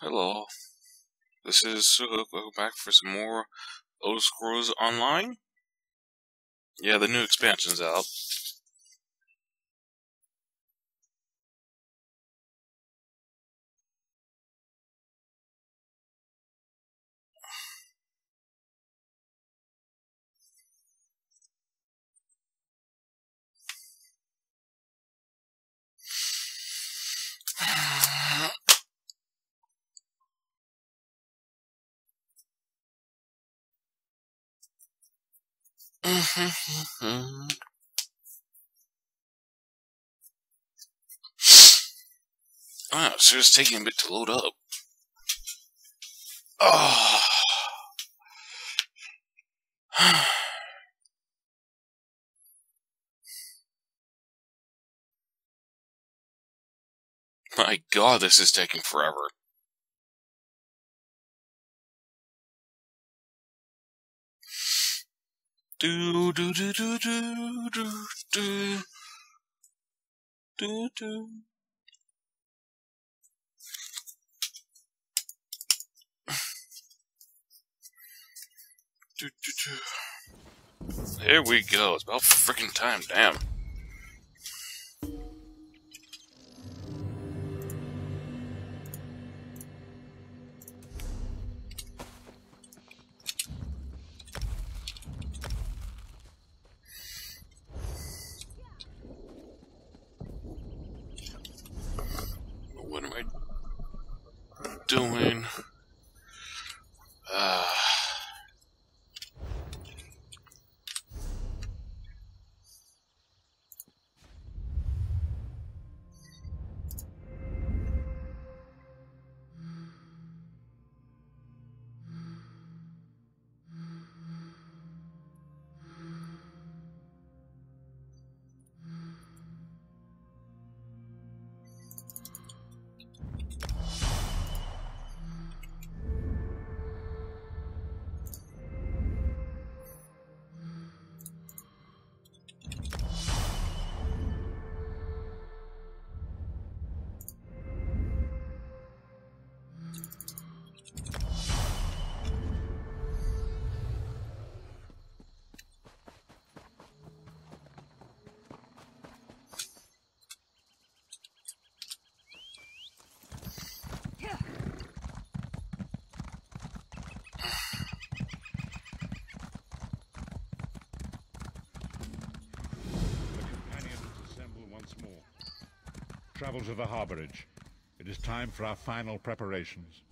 Hello, this is Suhook. Welcome back for some more Elder Scrolls Online. Yeah, the new expansion's out. Wow, it's just taking a bit to load up. Oh. My God, this is taking forever. Do do do do do do do do do. Do, do, do. There we go. It's about freaking time. Damn. What am I doing? Travel to the harborage. It is time for our final preparations.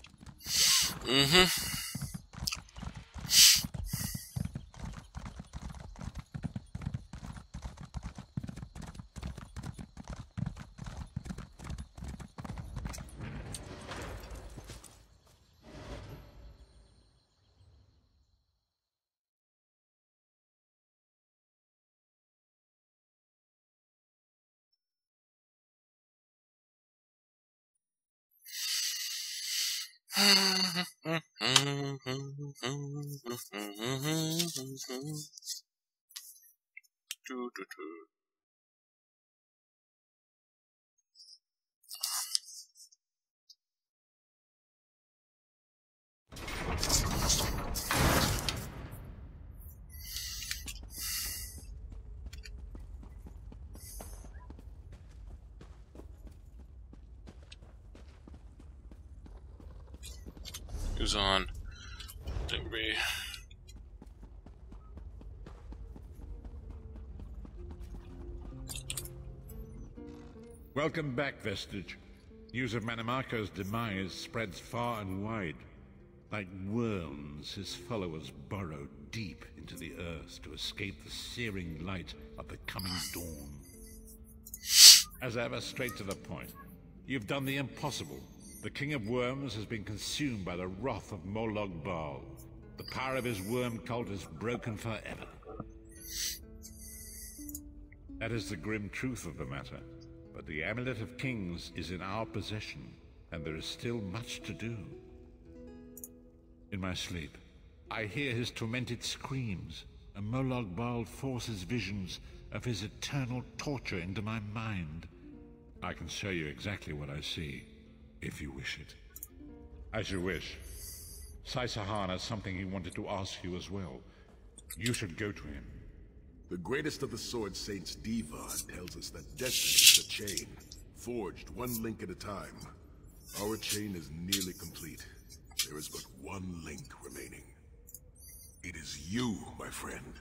Who's on? Digby. Welcome back, Vestige. News of Mannimarco's demise spreads far and wide. Like worms, his followers burrow deep into the earth to escape the searing light of the coming dawn. As ever, straight to the point. You've done the impossible. The King of Worms has been consumed by the wrath of Molag Bal. The power of his worm cult is broken forever. That is the grim truth of the matter. But the Amulet of Kings is in our possession, and there is still much to do. In my sleep, I hear his tormented screams, and Molag Bal forces visions of his eternal torture into my mind. I can show you exactly what I see, if you wish it. As you wish. Sai-Sahan has something he wanted to ask you as well. You should go to him. The greatest of the Sword Saints, Divan, tells us that destiny is a chain, forged one link at a time. Our chain is nearly complete. There is but one link remaining. It is you, my friend.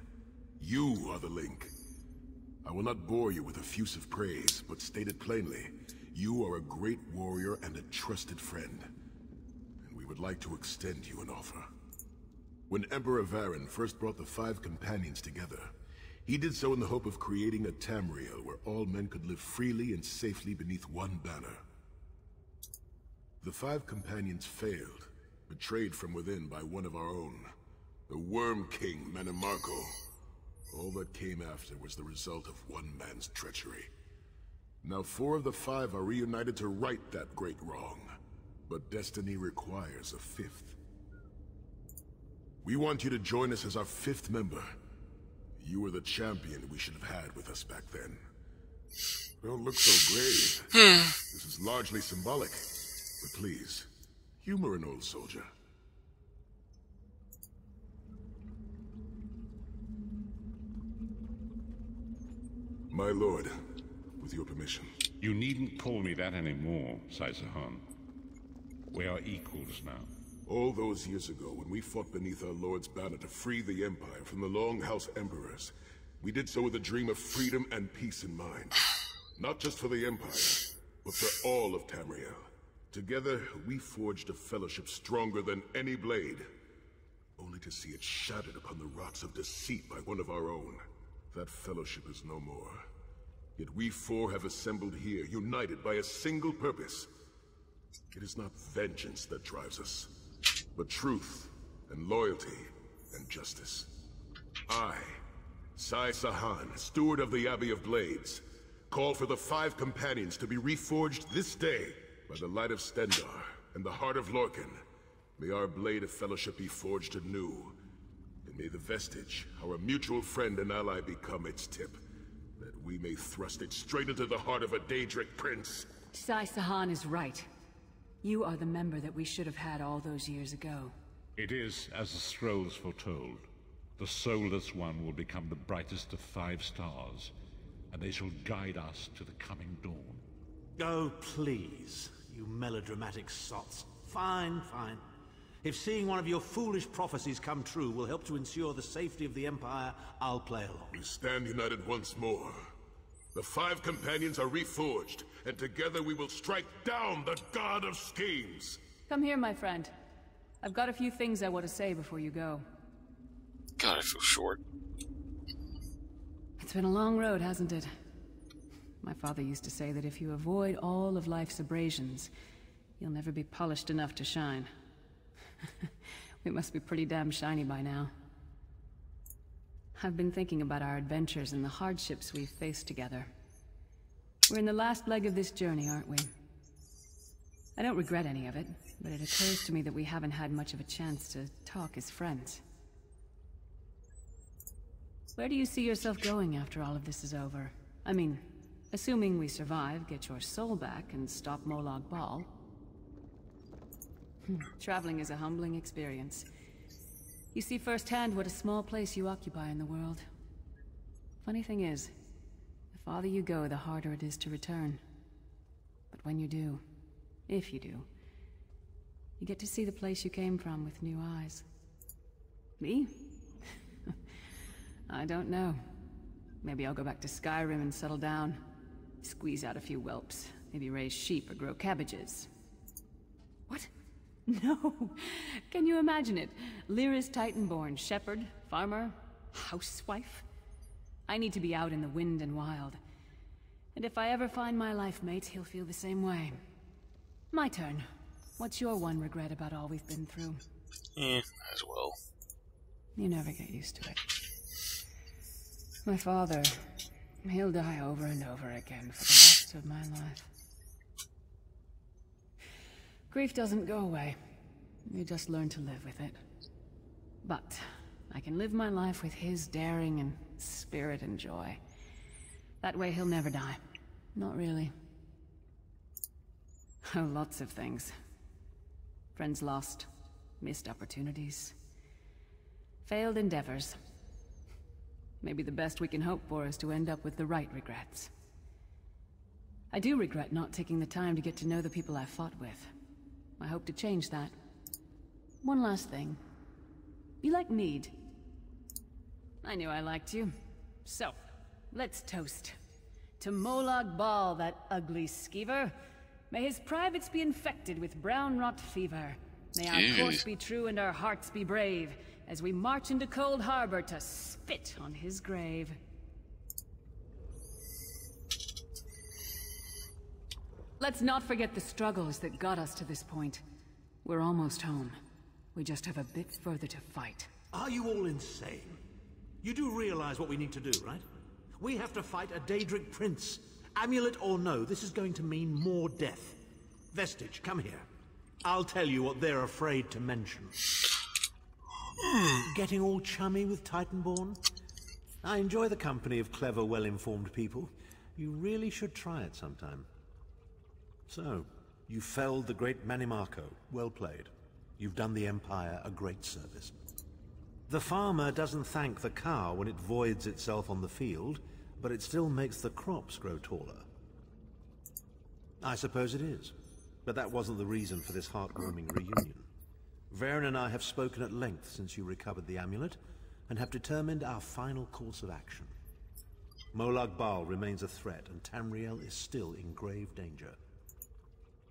You are the link. I will not bore you with effusive praise, but state it plainly. You are a great warrior and a trusted friend. And we would like to extend you an offer. When Emperor Varen first brought the 5 companions together, he did so in the hope of creating a Tamriel where all men could live freely and safely beneath one banner. The 5 companions failed, betrayed from within by one of our own, the Worm King Mannimarco. All that came after was the result of one man's treachery. Now 4 of the 5 are reunited to right that great wrong, but destiny requires a 5th. We want you to join us as our 5th member. You were the champion we should have had with us back then. Don't look so grave. This is largely symbolic. But please, humor an old soldier. My lord, with your permission. You needn't call me that anymore, Sai-Sahan. We are equals now. All those years ago, when we fought beneath our Lord's banner to free the Empire from the Longhouse Emperors, we did so with a dream of freedom and peace in mind. Not just for the Empire, but for all of Tamriel. Together, we forged a fellowship stronger than any blade, only to see it shattered upon the rocks of deceit by one of our own. That fellowship is no more. Yet we 4 have assembled here, united by a single purpose. It is not vengeance that drives us, but truth and loyalty and justice. I, Sai-Sahan, steward of the Abbey of Blades, call for the 5 companions to be reforged this day by the light of Stendarr and the heart of Lorkhan. May our blade of fellowship be forged anew, and may the vestige, our mutual friend and ally, become its tip, that we may thrust it straight into the heart of a Daedric prince. Sai-Sahan is right. You are the member that we should have had all those years ago. It is as the scrolls foretold. The soulless one will become the brightest of 5 stars, and they shall guide us to the coming dawn. Oh, please, you melodramatic sots. Fine, fine. If seeing one of your foolish prophecies come true will help to ensure the safety of the Empire, I'll play along. We stand united once more. The 5 companions are reforged, and together we will strike down the God of Schemes! Come here, my friend. I've got a few things I want to say before you go. God, I feel short. It's been a long road, hasn't it? My father used to say that if you avoid all of life's abrasions, you'll never be polished enough to shine. We must be pretty damn shiny by now. I've been thinking about our adventures and the hardships we've faced together. We're in the last leg of this journey, aren't we? I don't regret any of it, but it occurs to me that we haven't had much of a chance to talk as friends. Where do you see yourself going after all of this is over? I mean, assuming we survive, get your soul back, and stop Molag Bal. Traveling is a humbling experience. You see firsthand what a small place you occupy in the world. Funny thing is, the farther you go, the harder it is to return. But when you do, if you do, you get to see the place you came from with new eyes. Me? I don't know. Maybe I'll go back to Skyrim and settle down. Squeeze out a few whelps. Maybe raise sheep or grow cabbages. What? No! Can you imagine it? Lyra's Titanborn, shepherd, farmer, housewife? I need to be out in the wind and wild. And if I ever find my life mate, he'll feel the same way. My turn. What's your one regret about all we've been through? As well. You never get used to it. My father, he'll die over and over again for the rest of my life. Grief doesn't go away. You just learn to live with it. But I can live my life with his daring and spirit and joy. That way he'll never die. Not really. Oh, lots of things. Friends lost. Missed opportunities. Failed endeavors. Maybe the best we can hope for is to end up with the right regrets. I do regret not taking the time to get to know the people I fought with. I hope to change that. One last thing. You like mead? I knew I liked you. So, let's toast. To Molag Bal, that ugly skeever. May his privates be infected with brown rot fever. May our course be true and our hearts be brave, as we march into Cold Harbor to spit on his grave. Let's not forget the struggles that got us to this point. We're almost home. We just have a bit further to fight. Are you all insane? You do realize what we need to do, right? We have to fight a Daedric prince. Amulet or no, this is going to mean more death. Vestige, come here. I'll tell you what they're afraid to mention. Getting all chummy with Titanborn? I enjoy the company of clever, well-informed people. You really should try it sometime. So, you felled the great Manimarco. Well played. You've done the Empire a great service. The farmer doesn't thank the cow when it voids itself on the field, but it still makes the crops grow taller. I suppose it is, but that wasn't the reason for this heartwarming reunion. Varen and I have spoken at length since you recovered the amulet, and have determined our final course of action. Molag Bal remains a threat, and Tamriel is still in grave danger.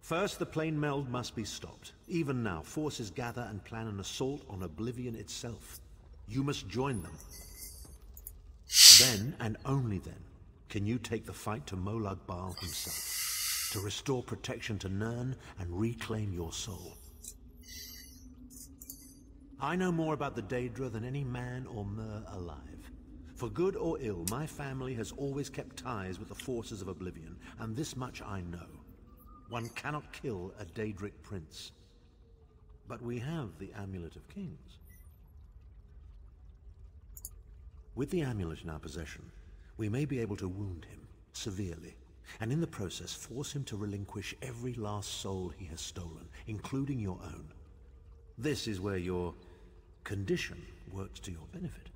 First, the plane meld must be stopped. Even now, forces gather and plan an assault on Oblivion itself. You must join them. Then, and only then, can you take the fight to Molag Bal himself, to restore protection to Nirn and reclaim your soul. I know more about the Daedra than any man or mer alive. For good or ill, my family has always kept ties with the forces of Oblivion, and this much I know. One cannot kill a Daedric prince. But we have the Amulet of Kings. With the amulet in our possession, we may be able to wound him severely, and in the process force him to relinquish every last soul he has stolen, including your own. This is where your condition works to your benefit.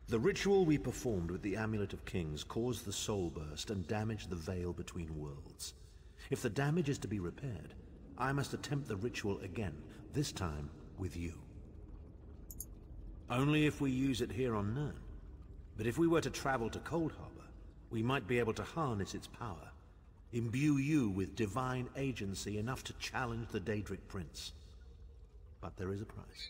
The ritual we performed with the Amulet of Kings caused the soul burst and damaged the veil between worlds. If the damage is to be repaired, I must attempt the ritual again, this time with you. Only if we use it here on Nirn. But if we were to travel to Cold Harbor, we might be able to harness its power, imbue you with divine agency enough to challenge the Daedric Prince. But there is a price.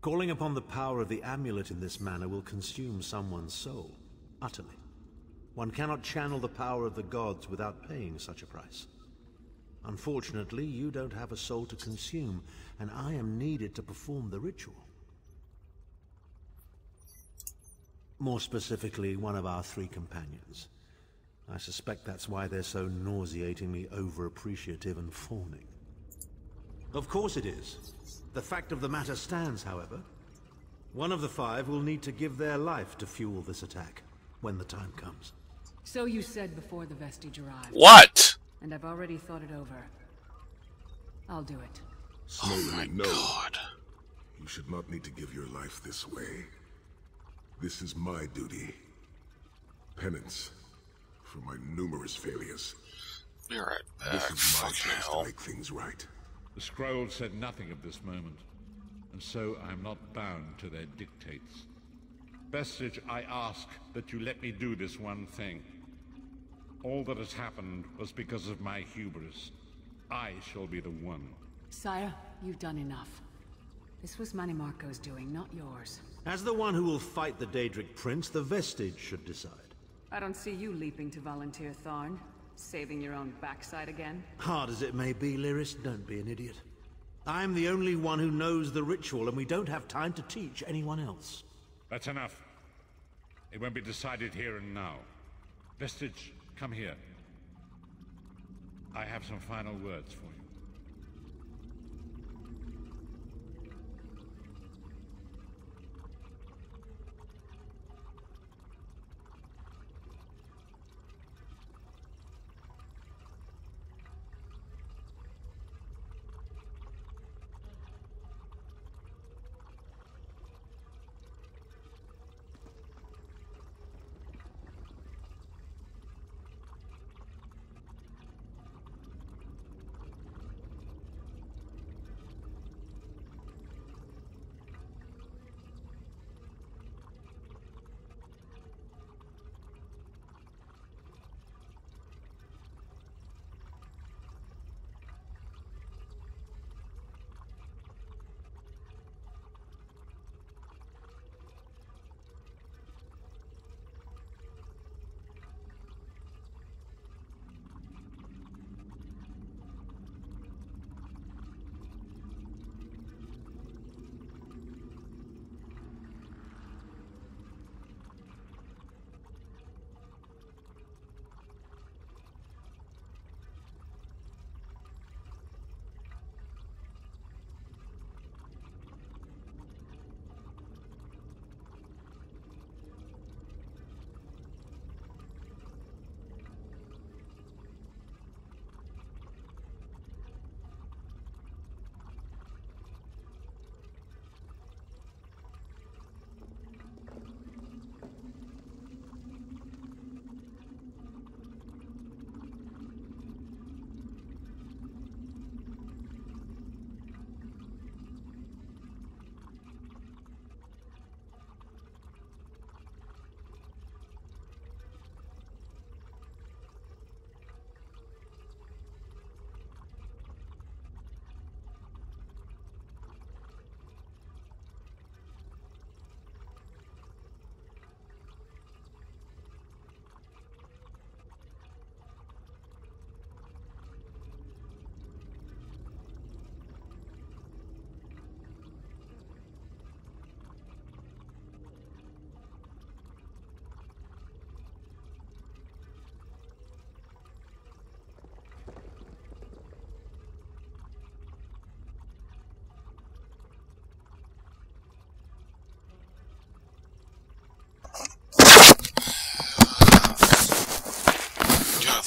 Calling upon the power of the amulet in this manner will consume someone's soul, utterly. One cannot channel the power of the gods without paying such a price. Unfortunately, you don't have a soul to consume, and I am needed to perform the ritual. More specifically, one of our 3 companions. I suspect that's why they're so nauseatingly over-appreciative and fawning. Of course it is. The fact of the matter stands, however. One of the 5 will need to give their life to fuel this attack, when the time comes. So you said before the Vestige arrived. What? And I've already thought it over. I'll do it. Slowly, Oh my no. God. You should not need to give your life this way. This is my duty. Penance for my numerous failures. Be right back. This is my Fucking chance hell. to make things right. The scroll said nothing of this moment, and so I am not bound to their dictates. Vestige, I ask that you let me do this one thing. All that has happened was because of my hubris. I shall be the one. Sire, you've done enough. This was Manimarco's doing, not yours. As the one who will fight the Daedric Prince, the Vestige should decide. I don't see you leaping to volunteer, Tharn. Saving your own backside again? Hard as it may be, Lyris, don't be an idiot. I'm the only one who knows the ritual, and we don't have time to teach anyone else. That's enough. It won't be decided here and now. Vestige, Come here. I have some final words for you.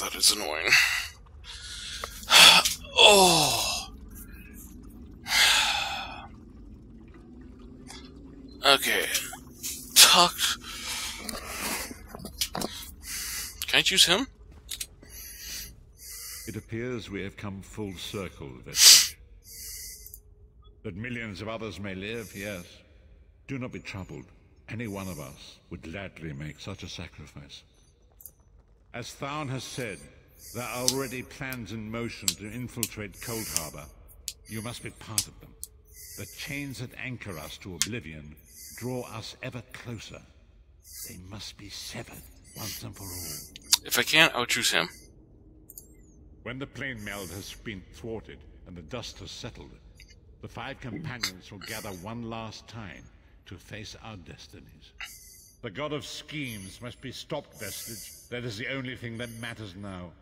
That is annoying. Oh. Okay. Talk. Can I choose him? It appears we have come full circle, Vestige. That millions of others may live, yes. Do not be troubled. Any one of us would gladly make such a sacrifice. As Tharn has said, there are already plans in motion to infiltrate Cold Harbor. You must be part of them. The chains that anchor us to oblivion draw us ever closer. They must be severed once and for all. If I can't, I'll choose him. When the plane meld has been thwarted and the dust has settled, the five companions will gather one last time to face our destinies. The god of schemes must be stopped, Vestige. That is the only thing that matters now.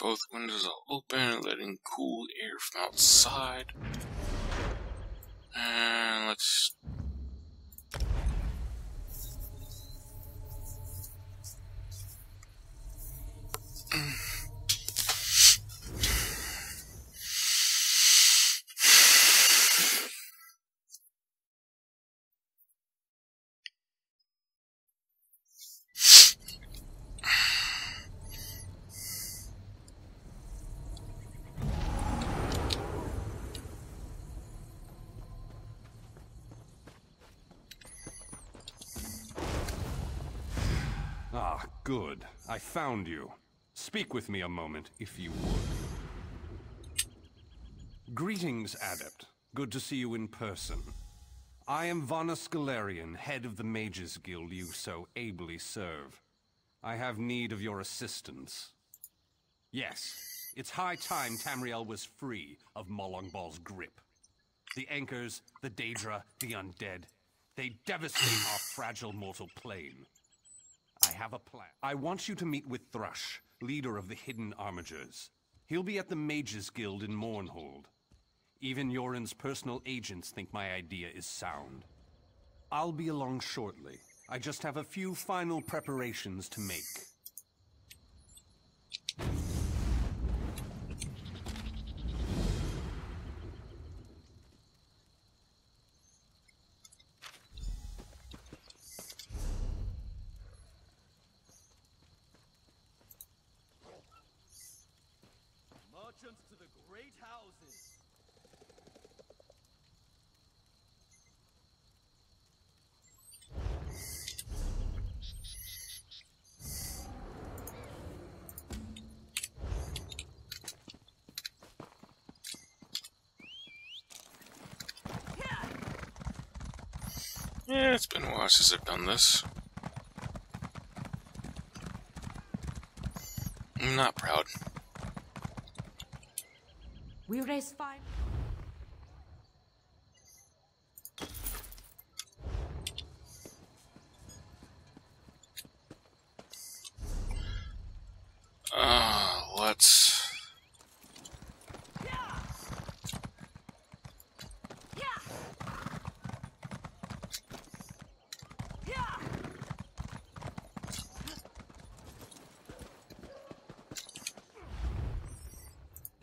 Both windows are open, letting cool air from outside. And let's... Ah, good. I found you. Speak with me a moment, if you would. Greetings, Adept. Good to see you in person. I am Vana Scalarian, head of the Mages Guild you so ably serve. I have need of your assistance. Yes, it's high time Tamriel was free of Molongbal's grip. The Anchors, the Daedra, the Undead, they devastate our fragile mortal plane. I have a plan. I want you to meet with Thrush, leader of the Hidden Armigers. He'll be at the Mages Guild in Mournhold. Even Yoren's personal agents think my idea is sound. I'll be along shortly. I just have a few final preparations to make. Merchants to the great houses. Yeah, it's been a while since I've done this. I'm not proud. We raise 5. Let's...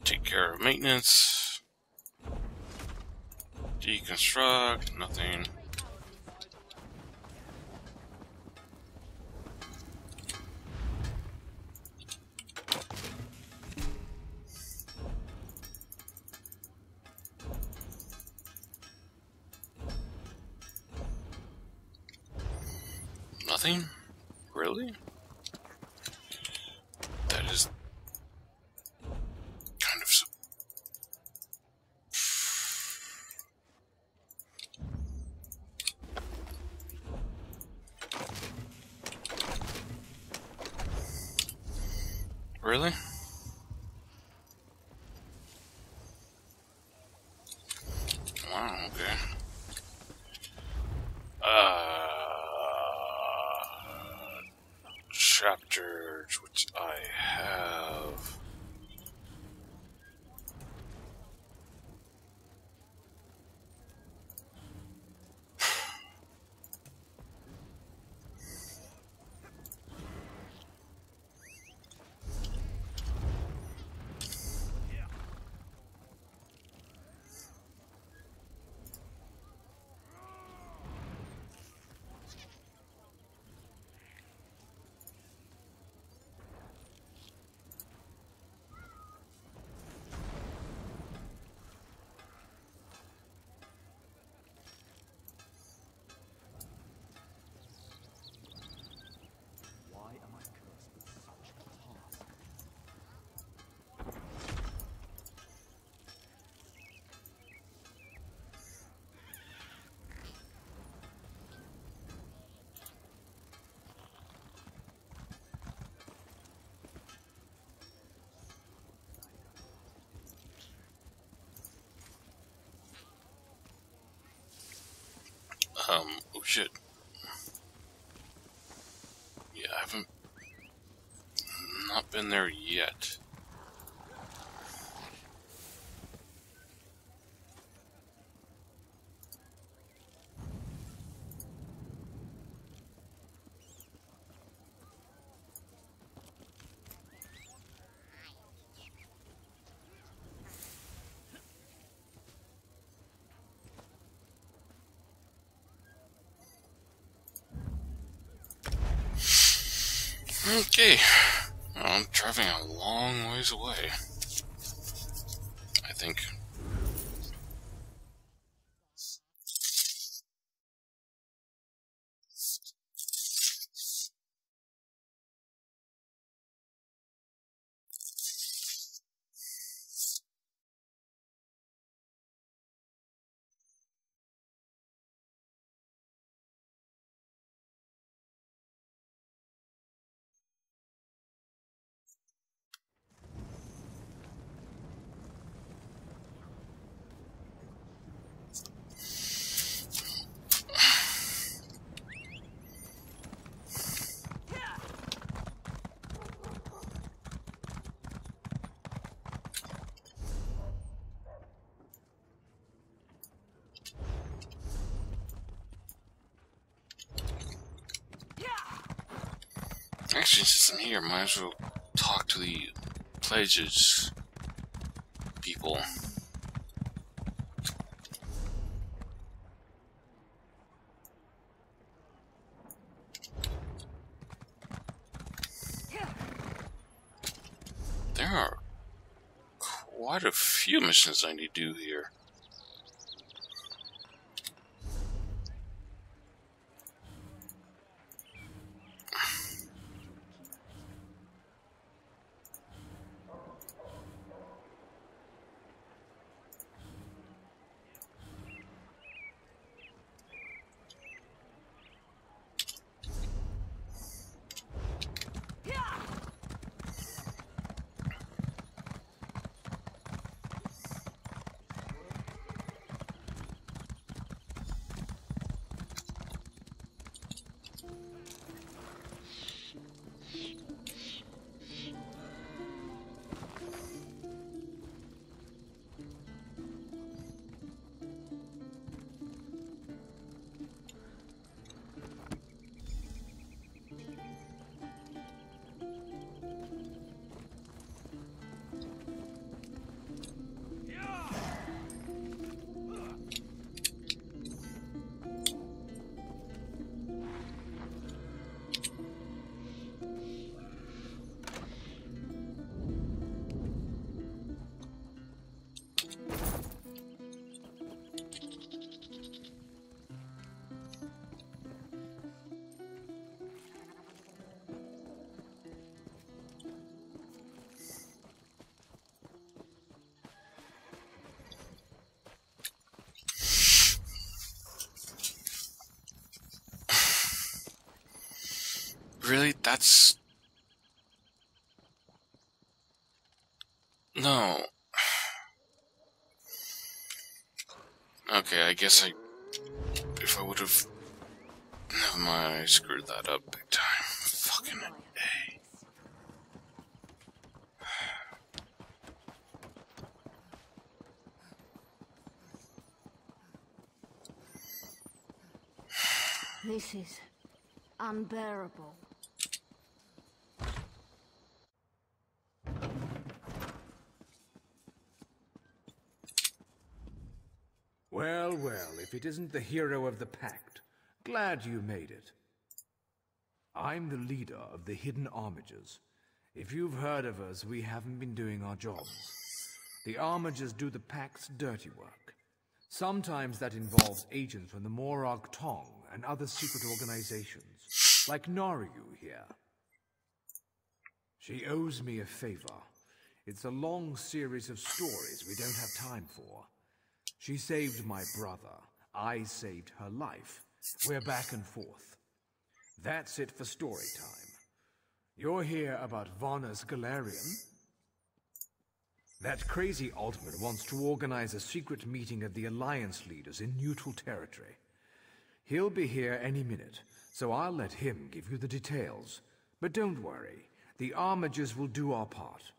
take care of maintenance. Deconstruct, nothing. Nothing? Really? That is kind of really? Wow, okay. Chapters, which I have. Oh shit. Yeah, I haven't not been there yet. Okay. Well, I'm driving a long ways away, I think. Actually, since I'm here, might as well talk to the pledges people. There are quite a few missions I need to do here. Really? That's... No. Okay, I guess if I would have... Never mind, I screwed that up big time. Fucking A. This is unbearable. Well, well, if it isn't the hero of the Pact, glad you made it. I'm the leader of the Hidden Armigers. If you've heard of us, we haven't been doing our jobs. The Armigers do the Pact's dirty work. Sometimes that involves agents from the Morag Tong and other secret organizations, like Naryu here. She owes me a favor. It's a long series of stories we don't have time for. She saved my brother. I saved her life. We're back and forth. That's it for story time. You're here about Varnus Galarian? That crazy Altman wants to organize a secret meeting of the Alliance leaders in neutral territory. He'll be here any minute, so I'll let him give you the details. But don't worry, the Armigers will do our part.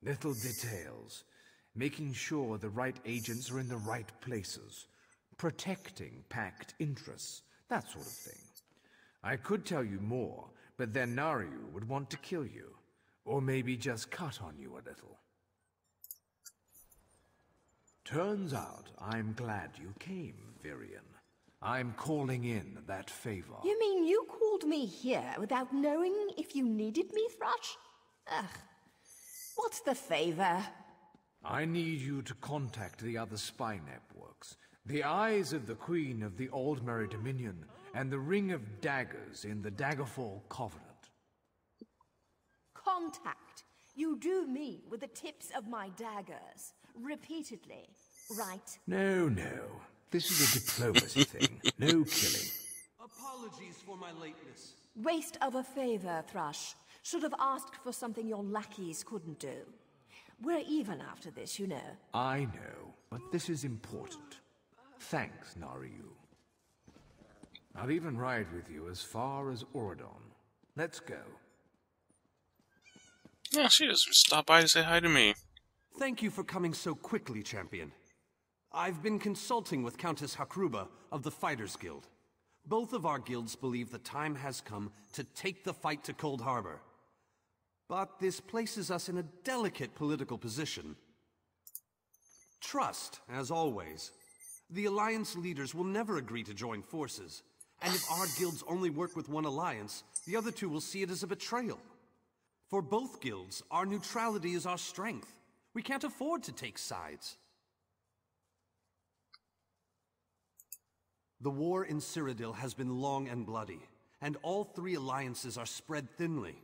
Little details. Making sure the right agents are in the right places. Protecting Pact interests, that sort of thing. I could tell you more, but then Naryu would want to kill you. Or maybe just cut on you a little. Turns out I'm glad you came, Virion. I'm calling in that favor. You mean you called me here without knowing if you needed me, Thrush? Ugh. What's the favor? I need you to contact the other spy networks. The Eyes of the Queen of the Aldmeri Dominion and the Ring of Daggers in the Daggerfall Covenant. Contact. You do mean with the tips of my daggers. Repeatedly, right? No. This is a diplomacy thing. No killing. Apologies for my lateness. Waste of a favor, Thrush. Should have asked for something your lackeys couldn't do. We're even after this, you know. I know, but this is important. Thanks, Nariyu. I'll even ride with you as far as Auradon. Let's go. Yeah, she just stopped by to say hi to me. Thank you for coming so quickly, Champion. I've been consulting with Countess Hakruba of the Fighters Guild. Both of our guilds believe the time has come to take the fight to Cold Harbor. But this places us in a delicate political position. Trust, as always. The Alliance leaders will never agree to join forces. And if our guilds only work with one alliance, the other two will see it as a betrayal. For both guilds, our neutrality is our strength. We can't afford to take sides. The war in Cyrodiil has been long and bloody, and all three alliances are spread thinly.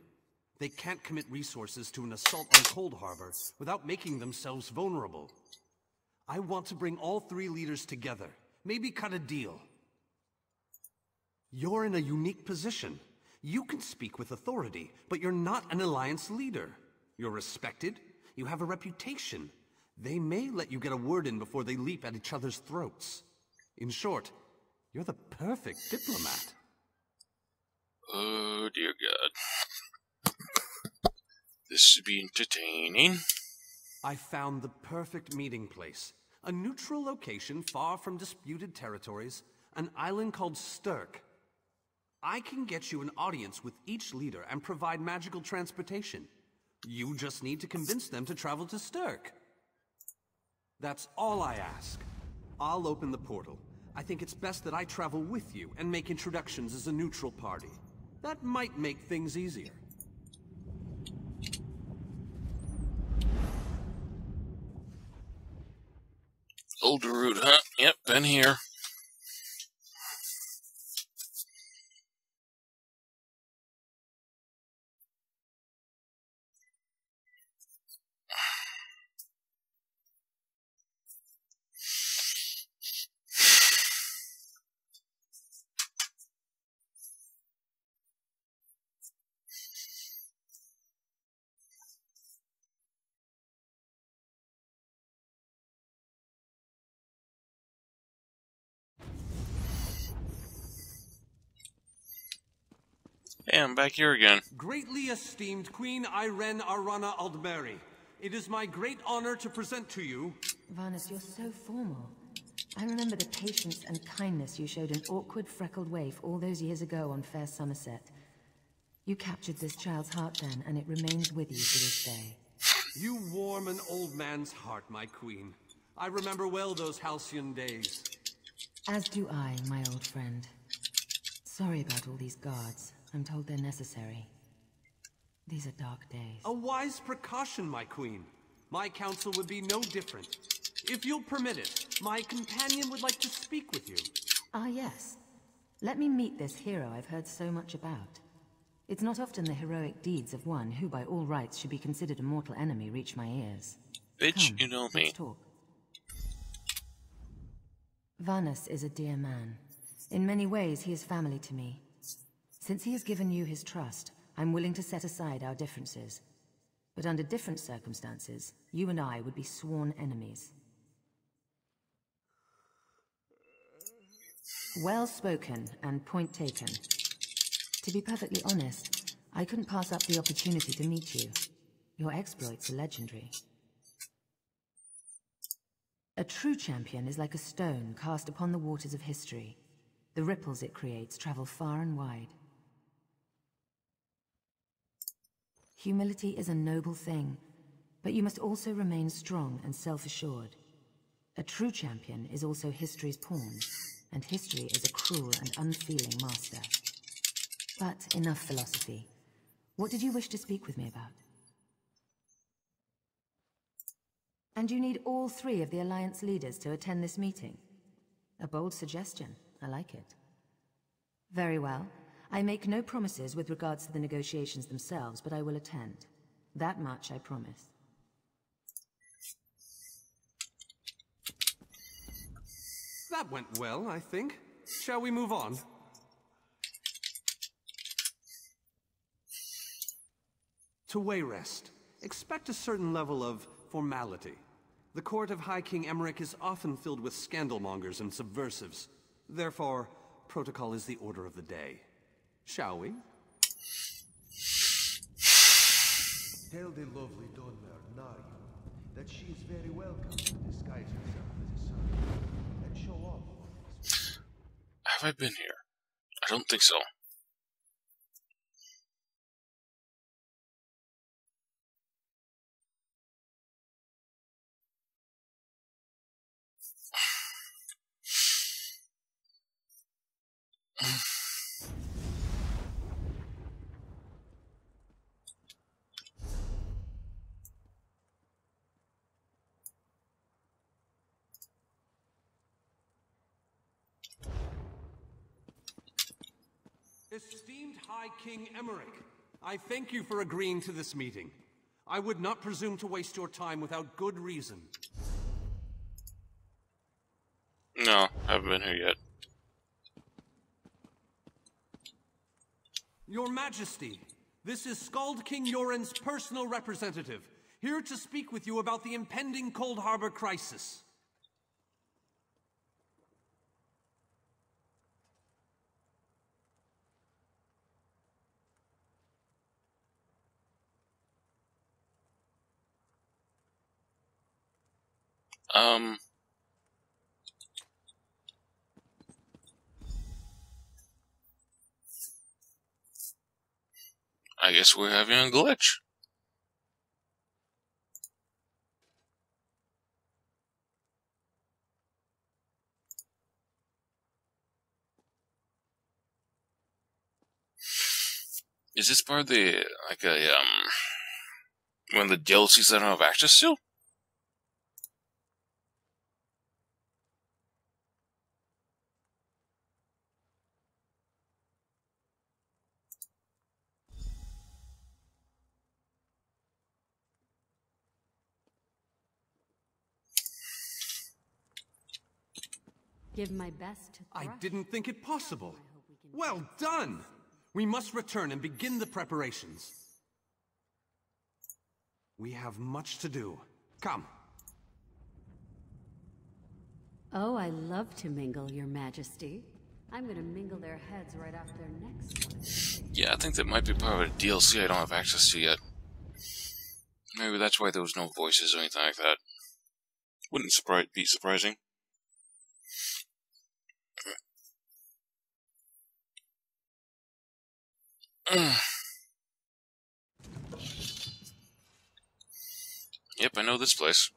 They can't commit resources to an assault on Cold Harbor without making themselves vulnerable. I want to bring all three leaders together, maybe cut a deal. You're in a unique position. You can speak with authority, but you're not an alliance leader. You're respected, you have a reputation. They may let you get a word in before they leap at each other's throats. In short, you're the perfect diplomat. Oh, dear God. This should be entertaining. I found the perfect meeting place. A neutral location far from disputed territories, an island called Stirk. I can get you an audience with each leader and provide magical transportation. You just need to convince them to travel to Stirk. That's all I ask. I'll open the portal. I think it's best that I travel with you and make introductions as a neutral party. That might make things easier. Old Darude, huh? Yep, been here. Hey, I'm back here again. Greatly esteemed Queen Irene Arana Aldmeri, it is my great honor to present to you... Varnus, you're so formal. I remember the patience and kindness you showed an awkward, freckled waif all those years ago on fair Somerset. You captured this child's heart then, and it remains with you to this day. You warm an old man's heart, my queen. I remember well those halcyon days. As do I, my old friend. Sorry about all these guards. I'm told they're necessary. These are dark days. A wise precaution, my queen. My counsel would be no different. If you'll permit it, my companion would like to speak with you. Ah, yes. Let me meet this hero I've heard so much about. It's not often the heroic deeds of one who by all rights should be considered a mortal enemy reach my ears. Bitch, Come, you know me. Let's talk. Varnus is a dear man. In many ways, he is family to me. Since he has given you his trust, I'm willing to set aside our differences. But under different circumstances, you and I would be sworn enemies. Well spoken and point taken. To be perfectly honest, I couldn't pass up the opportunity to meet you. Your exploits are legendary. A true champion is like a stone cast upon the waters of history. The ripples it creates travel far and wide. Humility is a noble thing, but you must also remain strong and self-assured. A true champion is also history's pawn, and history is a cruel and unfeeling master. But enough philosophy. What did you wish to speak with me about? And you need all 3 of the Alliance leaders to attend this meeting? A bold suggestion. I like it. Very well. I make no promises with regards to the negotiations themselves, but I will attend. That much I promise. That went well, I think. Shall we move on? To Wayrest, expect a certain level of formality. The court of High King Emmerich is often filled with scandalmongers and subversives. Therefore, protocol is the order of the day. Shall we? Tell the lovely Dunmer, Naryu, that she is very welcome to disguise herself as a son and show off. Have I been here? I don't think so. Esteemed High King Emmerich, I thank you for agreeing to this meeting. I would not presume to waste your time without good reason. No, haven't been here yet. Your Majesty, this is Skald King Yoren's personal representative, here to speak with you about the impending Cold Harbor crisis. I guess we're having a glitch. Is this part of the, like a, one of the DLCs I don't have access to? Give my best to I Thrush. didn't think it possible. Well done! We must return and begin the preparations. We have much to do. Come. Oh, I love to mingle, Your Majesty. I'm gonna mingle their heads right off their necks. Yeah, I think that might be part of a DLC I don't have access to yet. Maybe that's why there was no voices or anything like that. Wouldn't be surprising. Yep, I know this place.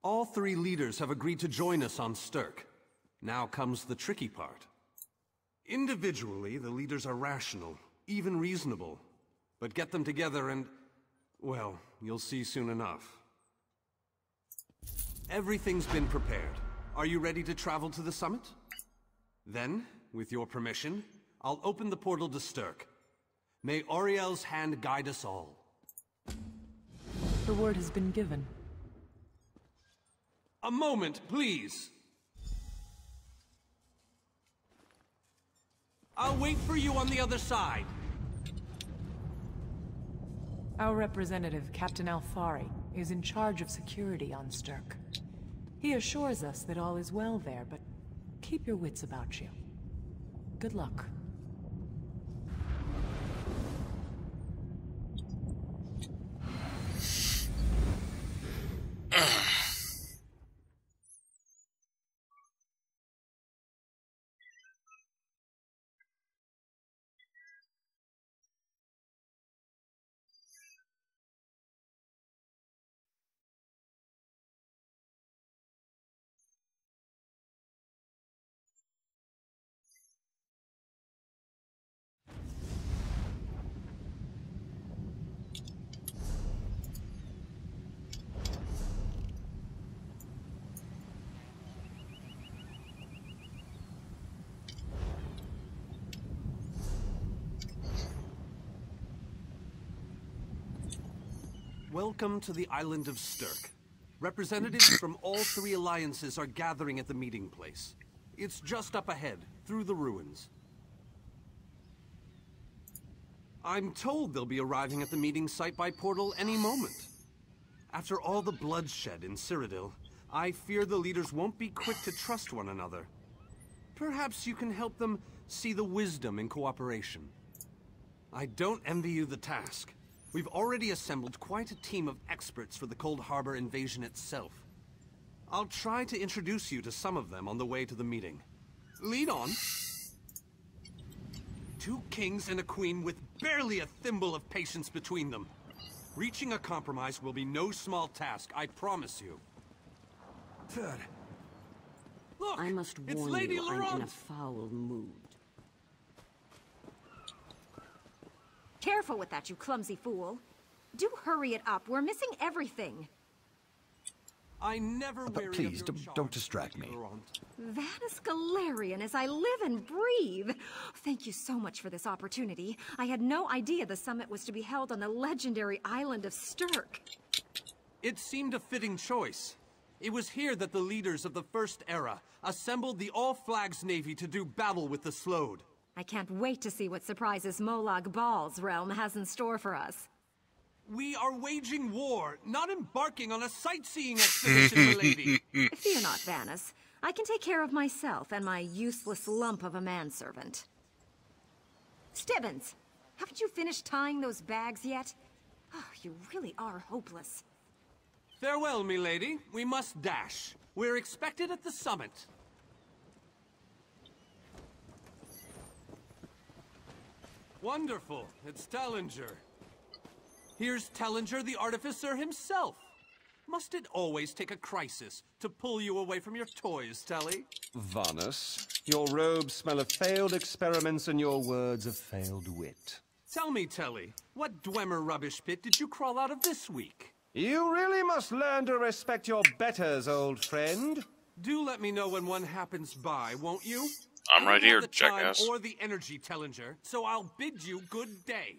All 3 leaders have agreed to join us on Stirk. Now comes the tricky part. Individually, the leaders are rational, even reasonable. But get them together and, well, you'll see soon enough. Everything's been prepared. Are you ready to travel to the summit? Then, with your permission, I'll open the portal to Stirk. May Auriel's hand guide us all. The word has been given. A moment, please. I'll wait for you on the other side. Our representative, Captain Alfari, is in charge of security on Stirk. He assures us that all is well there, but keep your wits about you. Good luck. Welcome to the island of Stirk. Representatives from all 3 alliances are gathering at the meeting place. It's just up ahead, through the ruins. I'm told they'll be arriving at the meeting site by portal any moment. After all the bloodshed in Cyrodiil, I fear the leaders won't be quick to trust one another. Perhaps you can help them see the wisdom in cooperation. I don't envy you the task. We've already assembled quite a team of experts for the Cold Harbor invasion itself. I'll try to introduce you to some of them on the way to the meeting. Lead on. 2 kings and a queen with barely a thimble of patience between them. Reaching a compromise will be no small task, I promise you. Look, I must warn Lady you, Laurent. I'm in a foul mood. Careful with that, you clumsy fool. Do hurry it up. We're missing everything. I never But please, don't distract me. Vanus Galarian as I live and breathe. Thank you so much for this opportunity. I had no idea the summit was to be held on the legendary island of Stirk. It seemed a fitting choice. It was here that the leaders of the First Era assembled the All-Flags Navy to do battle with the Slode. I can't wait to see what surprises Molag Bal's realm has in store for us. We are waging war, not embarking on a sightseeing expedition, milady. Fear not, Vanus. I can take care of myself and my useless lump of a manservant. Stibbins, haven't you finished tying those bags yet? Oh, you really are hopeless. Farewell, milady. We must dash. We're expected at the summit. Wonderful. It's Tellinger. Here's Tellinger, the artificer himself. Must it always take a crisis to pull you away from your toys, Telly? Vanus, your robes smell of failed experiments and your words of failed wit. Tell me, Telly, what Dwemer rubbish pit did you crawl out of this week? You really must learn to respect your betters, old friend. Do let me know when one happens by, won't you? I'm right here, the jackass. Time or the energy, Tellinger, so I'll bid you good day.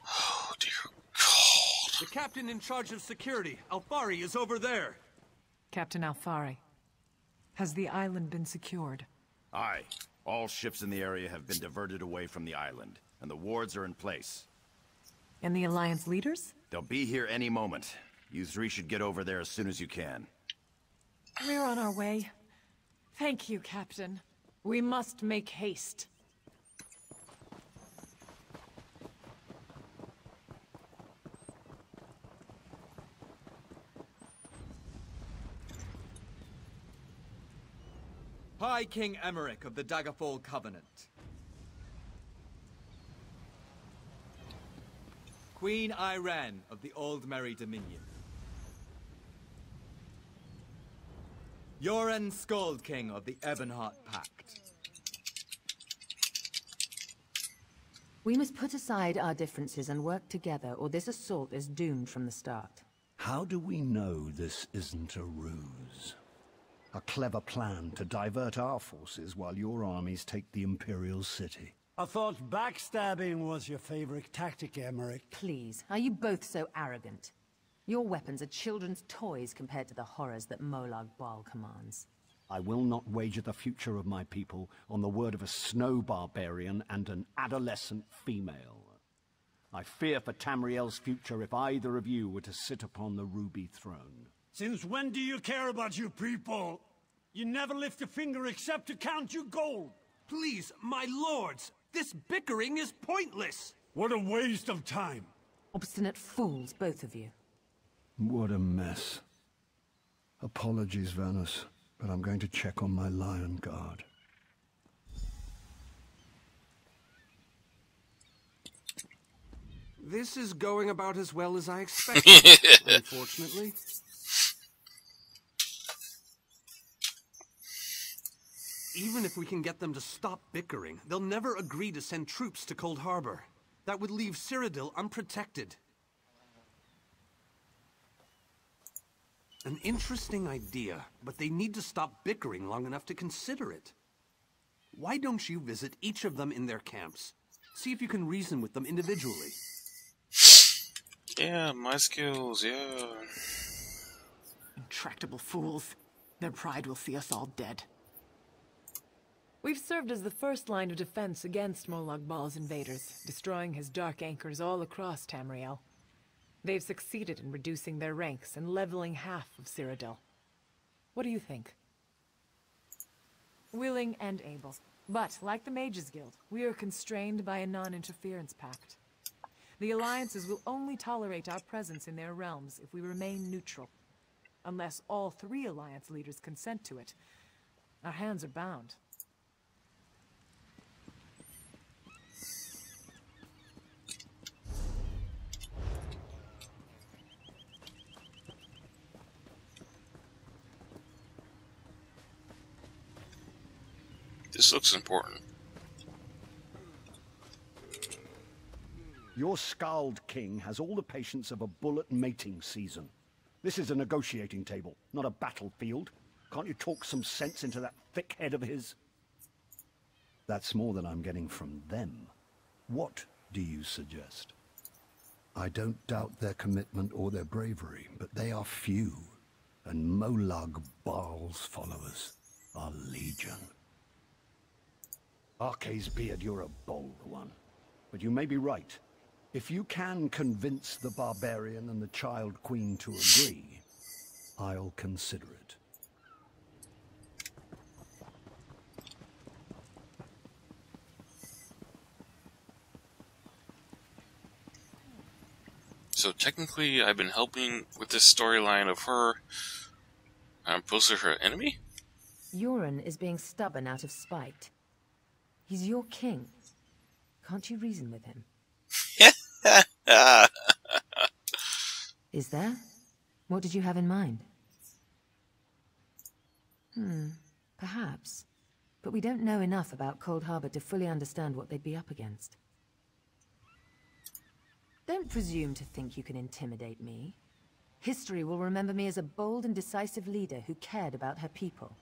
Oh, dear God. The captain in charge of security, Alfari, is over there. Captain Alfari, has the island been secured? Aye. All ships in the area have been diverted away from the island, and the wards are in place. And the Alliance leaders? They'll be here any moment. You 3 should get over there as soon as you can. We're on our way. Thank you, Captain. We must make haste. High King Emmerich of the Daggerfall Covenant. Queen Irene of the Old Merry Dominion. Yoren Skald King of the Ebonheart Pact. We must put aside our differences and work together, or this assault is doomed from the start. How do we know this isn't a ruse? A clever plan to divert our forces while your armies take the Imperial City. I thought backstabbing was your favorite tactic, Emmerich. Please, are you both so arrogant? Your weapons are children's toys compared to the horrors that Molag Bal commands. I will not wager the future of my people on the word of a snow barbarian and an adolescent female. I fear for Tamriel's future if either of you were to sit upon the Ruby Throne. Since when do you care about your people? You never lift a finger except to count your gold. Please, my lords, this bickering is pointless. What a waste of time. Obstinate fools, both of you. What a mess. Apologies, Vanus, but I'm going to check on my Lion Guard. This is going about as well as I expected, unfortunately. Even if we can get them to stop bickering, they'll never agree to send troops to Cold Harbor. That would leave Cyrodiil unprotected. An interesting idea, but they need to stop bickering long enough to consider it. Why don't you visit each of them in their camps? See if you can reason with them individually. Yeah, my skills, yeah. Intractable fools. Their pride will see us all dead. We've served as the first line of defense against Molag Bal's invaders, destroying his dark anchors all across Tamriel. They've succeeded in reducing their ranks and leveling half of Cyrodiil. What do you think? Willing and able. But, like the Mages Guild, we are constrained by a non-interference pact. The alliances will only tolerate our presence in their realms if we remain neutral. Unless all 3 alliance leaders consent to it, our hands are bound. This looks important. Your Skald king has all the patience of a bull at mating season. This is a negotiating table, not a battlefield. Can't you talk some sense into that thick head of his? That's more than I'm getting from them. What do you suggest? I don't doubt their commitment or their bravery, but they are few, and Molag Bal's followers are legion. Arkay's beard, you're a bold one. But you may be right. If you can convince the barbarian and the Child Queen to agree, I'll consider it. So technically, I've been helping with this storyline of her. I'm supposed to her enemy? Yoren is being stubborn out of spite. He's your king. Can't you reason with him? Is there? What did you have in mind? Perhaps. But we don't know enough about Cold Harbor to fully understand what they'd be up against. Don't presume to think you can intimidate me. History will remember me as a bold and decisive leader who cared about her people.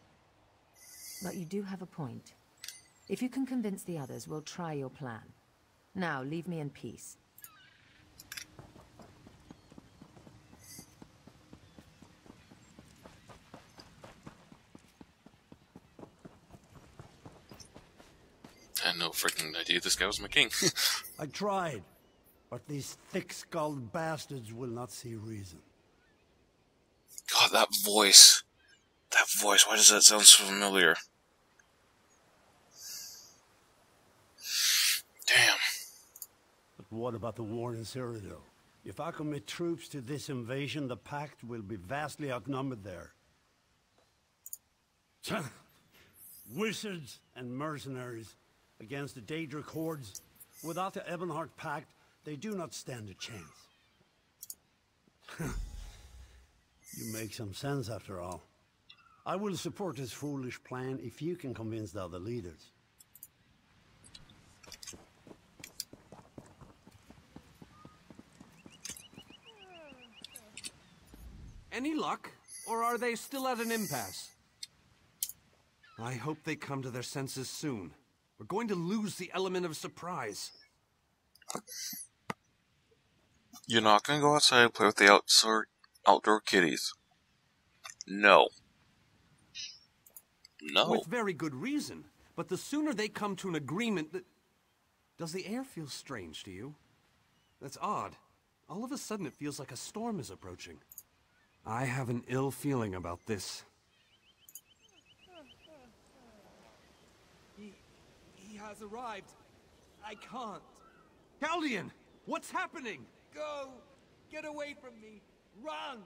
But you do have a point. If you can convince the others, we'll try your plan. Now, leave me in peace. I had no freaking idea this guy was my king. I tried, but these thick-skulled bastards will not see reason. God, that voice. That voice, why does that sound so familiar? Damn. But what about the war in Cyrodiil? If I commit troops to this invasion, the Pact will be vastly outnumbered there. Wizards and mercenaries against the Daedric hordes. Without the Ebonheart Pact, they do not stand a chance. You make some sense after all. I will support this foolish plan if you can convince the other leaders. Any luck? Or are they still at an impasse? I hope they come to their senses soon. We're going to lose the element of surprise. You're not gonna go outside and play with the outdoor kitties. No. No. With very good reason. But the sooner they come to an agreement that... Does the air feel strange to you? That's odd. All of a sudden it feels like a storm is approaching. I have an ill feeling about this. He has arrived. I can't. Caldian! What's happening? Go! Get away from me! Run!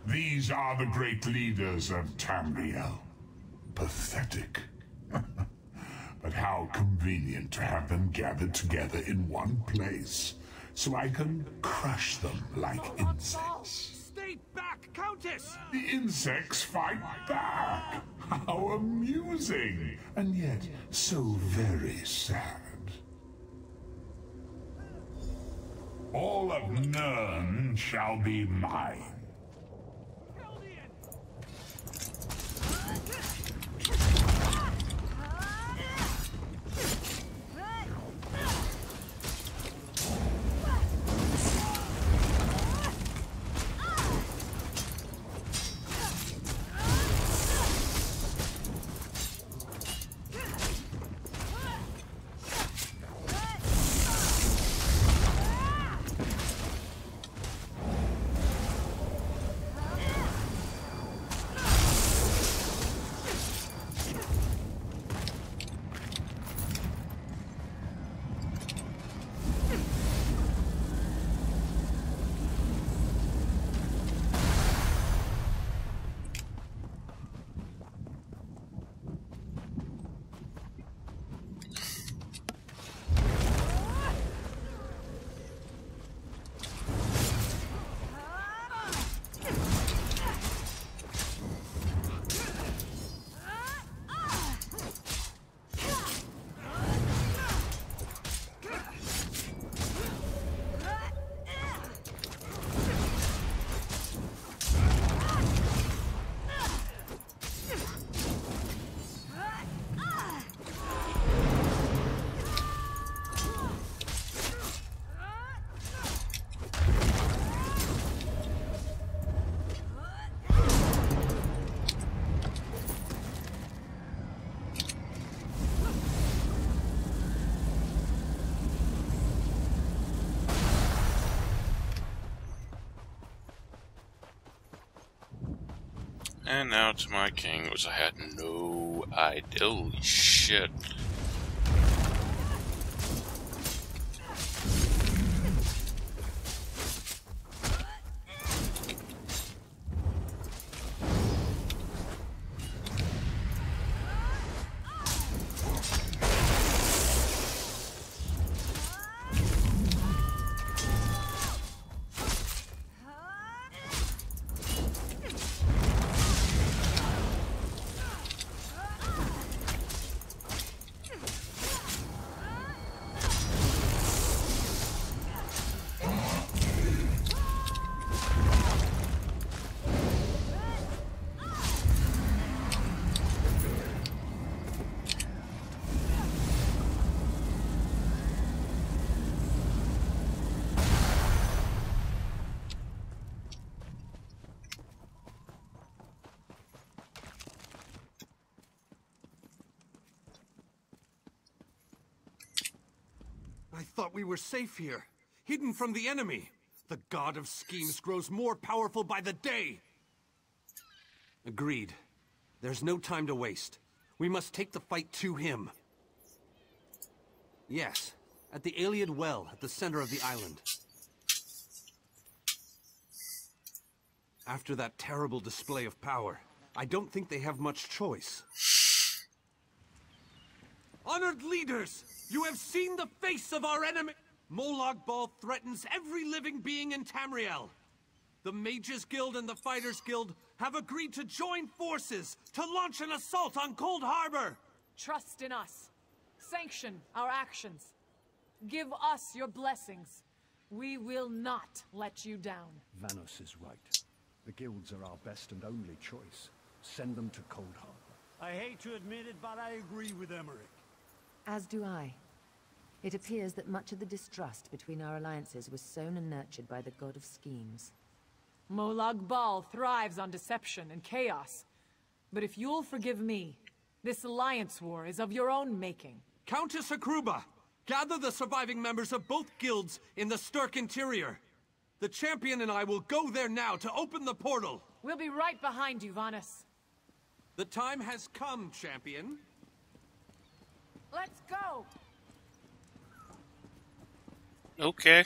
These are the great leaders of Tamriel. Pathetic. But how convenient to have them gathered together in one place, so I can crush them like insects. Stay back, Countess! The insects fight back! How amusing! And yet, so very sad. All of Nirn shall be mine. And now to my king, which I had no idea. Holy shit. I thought we were safe here, hidden from the enemy. The god of schemes grows more powerful by the day. Agreed. There's no time to waste. We must take the fight to him. Yes, at the Iliad Well at the center of the island. After that terrible display of power, I don't think they have much choice. Honored leaders, you have seen the face of our enemy. Molag Bal threatens every living being in Tamriel. The Mages Guild and the Fighters Guild have agreed to join forces to launch an assault on Cold Harbor. Trust in us. Sanction our actions. Give us your blessings. We will not let you down. Vanos is right. The guilds are our best and only choice. Send them to Cold Harbor. I hate to admit it, but I agree with Emmerich. As do I. It appears that much of the distrust between our alliances was sown and nurtured by the god of schemes. Molag Bal thrives on deception and chaos. But if you'll forgive me, this alliance war is of your own making. Countess Akruba, gather the surviving members of both guilds in the Sturk interior. The champion and I will go there now to open the portal. We'll be right behind you, Vanos. The time has come, champion. Let's go! Okay.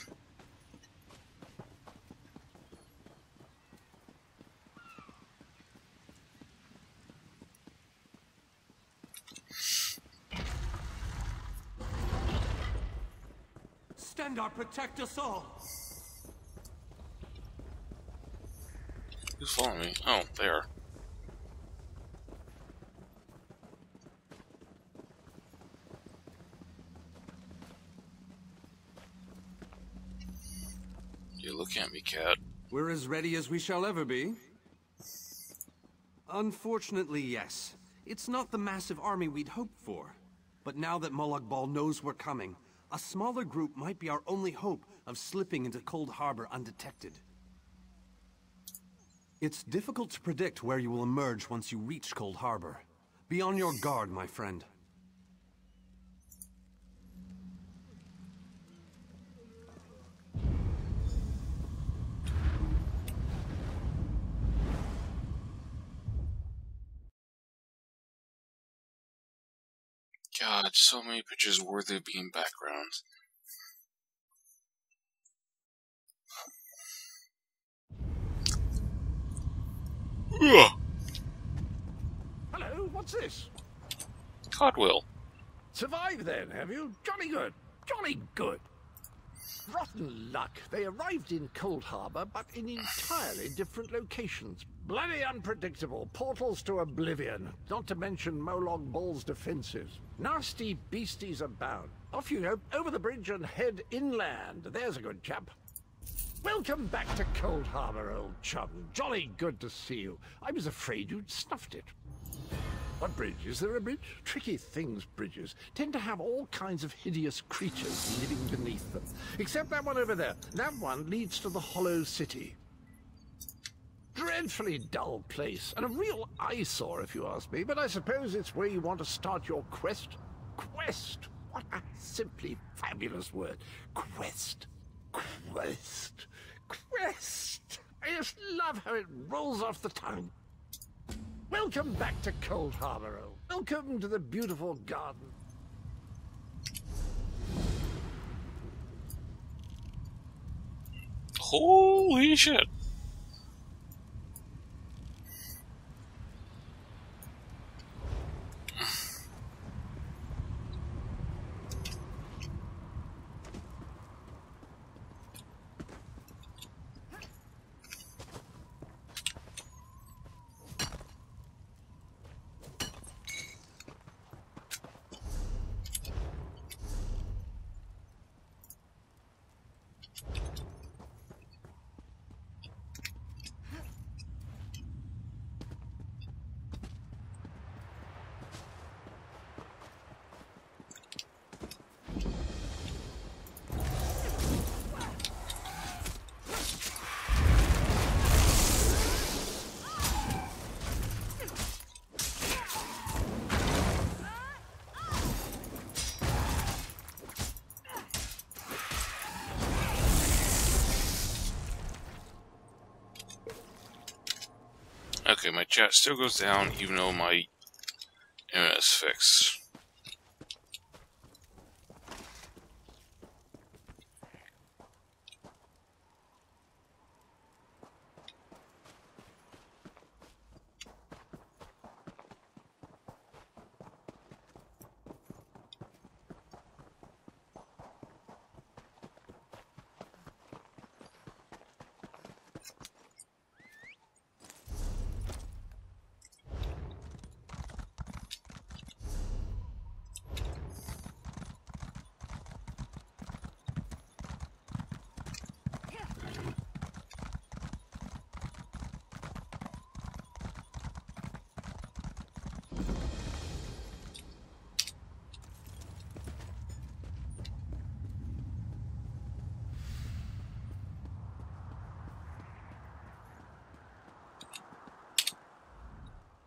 Stendarr, protect us all. Who's following me? Oh, there. You look at me, cat. We're as ready as we shall ever be. Unfortunately, yes. It's not the massive army we'd hoped for. But now that Molag Bal knows we're coming, a smaller group might be our only hope of slipping into Cold Harbor undetected. It's difficult to predict where you will emerge once you reach Cold Harbor. Be on your guard, my friend. God, so many pictures worthy of being backgrounds. Hello, what's this? Codwill. Survived then, have you? Jolly good. Jolly good. Rotten luck. They arrived in Cold Harbor, but in entirely different locations. Bloody unpredictable. Portals to oblivion. Not to mention Molag Bal's defenses. Nasty beasties abound. Off you go, over the bridge and head inland. There's a good chap. Welcome back to Cold Harbor, old chum. Jolly good to see you. I was afraid you'd snuffed it. What bridge? Is there a bridge? Tricky things, bridges. Tend to have all kinds of hideous creatures living beneath them. Except that one over there. That one leads to the Hollow City. Dreadfully dull place, and a real eyesore if you ask me, but I suppose it's where you want to start your quest. Quest! What a simply fabulous word. Quest. Quest. Quest! I just love how it rolls off the tongue. Welcome back to Cold Harbor. Welcome to the beautiful garden. Holy shit. Okay, my chat still goes down even though my internet is fixed.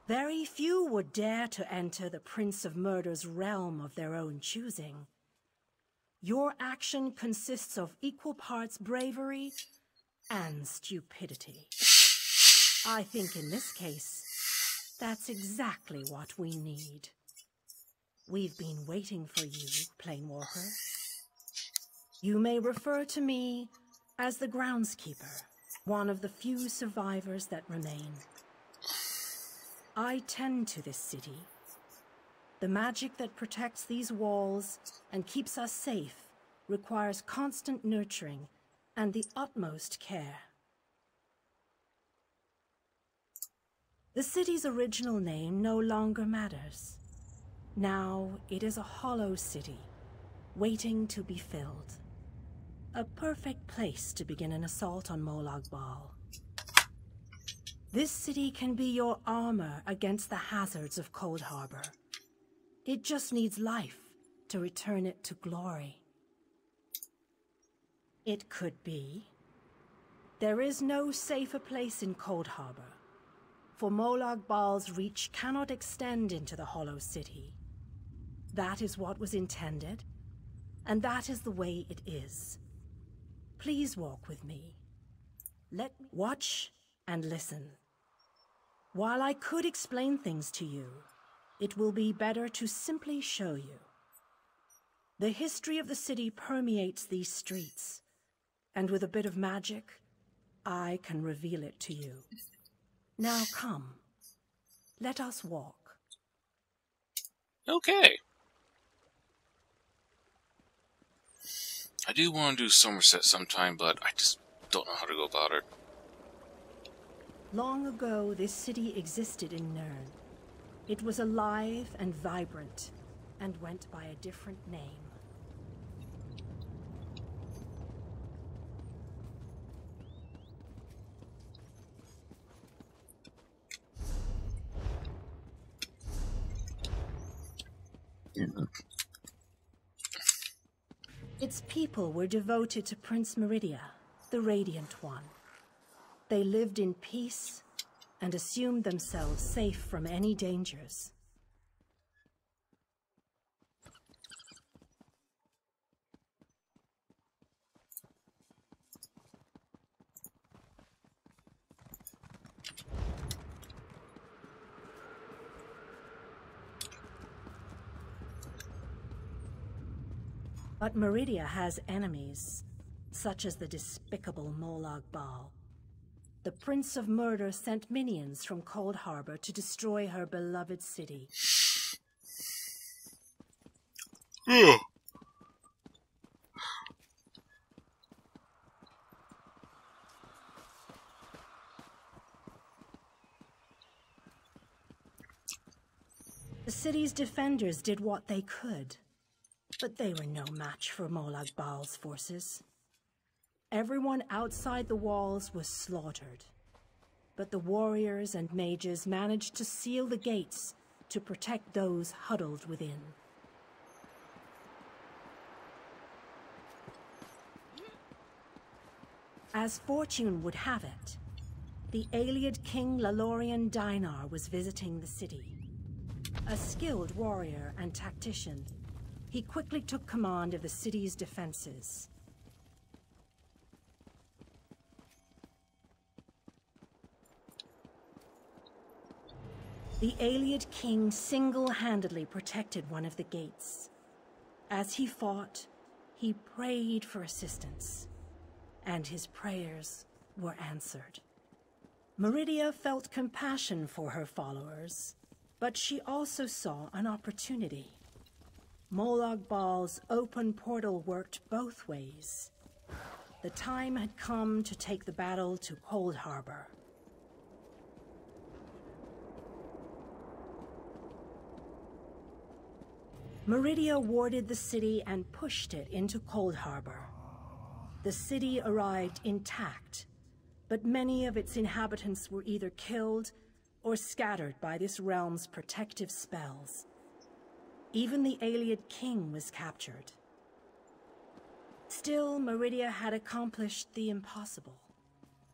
Very few would dare to enter the Prince of Murder's realm of their own choosing. Your action consists of equal parts bravery and stupidity. I think in this case, that's exactly what we need. We've been waiting for you, Planewalker. You may refer to me as the Groundskeeper, one of the few survivors that remain. I tend to this city. The magic that protects these walls and keeps us safe requires constant nurturing and the utmost care. The city's original name no longer matters. Now it is a hollow city, waiting to be filled. A perfect place to begin an assault on Molag Bal. This city can be your armor against the hazards of Cold Harbor. It just needs life to return it to glory. It could be. There is no safer place in Cold Harbor, for Molag Bal's reach cannot extend into the Hollow City. That is what was intended, and that is the way it is. Please walk with me. Let me watch and listen. While I could explain things to you, it will be better to simply show you. The history of the city permeates these streets, and with a bit of magic, I can reveal it to you. Now come, let us walk. Okay. I do want to do Somerset sometime, but I just don't know how to go about it. Long ago, this city existed in Nirn. It was alive and vibrant, and went by a different name. Its people were devoted to Prince Meridia, the Radiant One. They lived in peace and assumed themselves safe from any dangers. But Meridia has enemies, such as the despicable Molag Bal. The Prince of Murder sent minions from Cold Harbor to destroy her beloved city. The city's defenders did what they could, but they were no match for Molag Bal's forces. Everyone outside the walls was slaughtered, but the warriors and mages managed to seal the gates to protect those huddled within. As fortune would have it, the Ayleid king Lalorian Dainar was visiting the city. A skilled warrior and tactician, he quickly took command of the city's defenses. The Ayleid king single-handedly protected one of the gates. As he fought, he prayed for assistance, and his prayers were answered. Meridia felt compassion for her followers, but she also saw an opportunity. Molag Bal's open portal worked both ways. The time had come to take the battle to Cold Harbor. Meridia warded the city and pushed it into Cold Harbor. The city arrived intact, but many of its inhabitants were either killed or scattered by this realm's protective spells. Even the Ayleid king was captured. Still, Meridia had accomplished the impossible.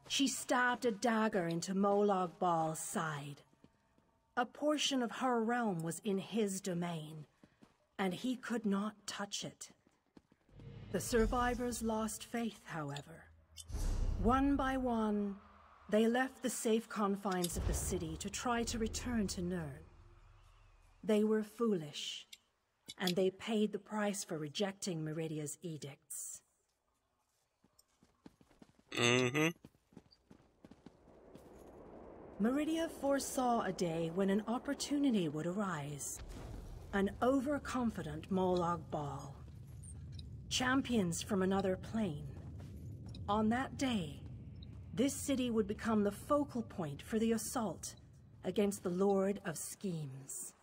She stabbed a dagger into Molag Bal's side. A portion of her realm was in his domain, and he could not touch it. The survivors lost faith, however. One by one, they left the safe confines of the city to try to return to Nirn. They were foolish, and they paid the price for rejecting Meridia's edicts. Meridia foresaw a day when an opportunity would arise. An overconfident Molag Bal. Champions from another plane. On that day, this city would become the focal point for the assault against the Lord of Schemes.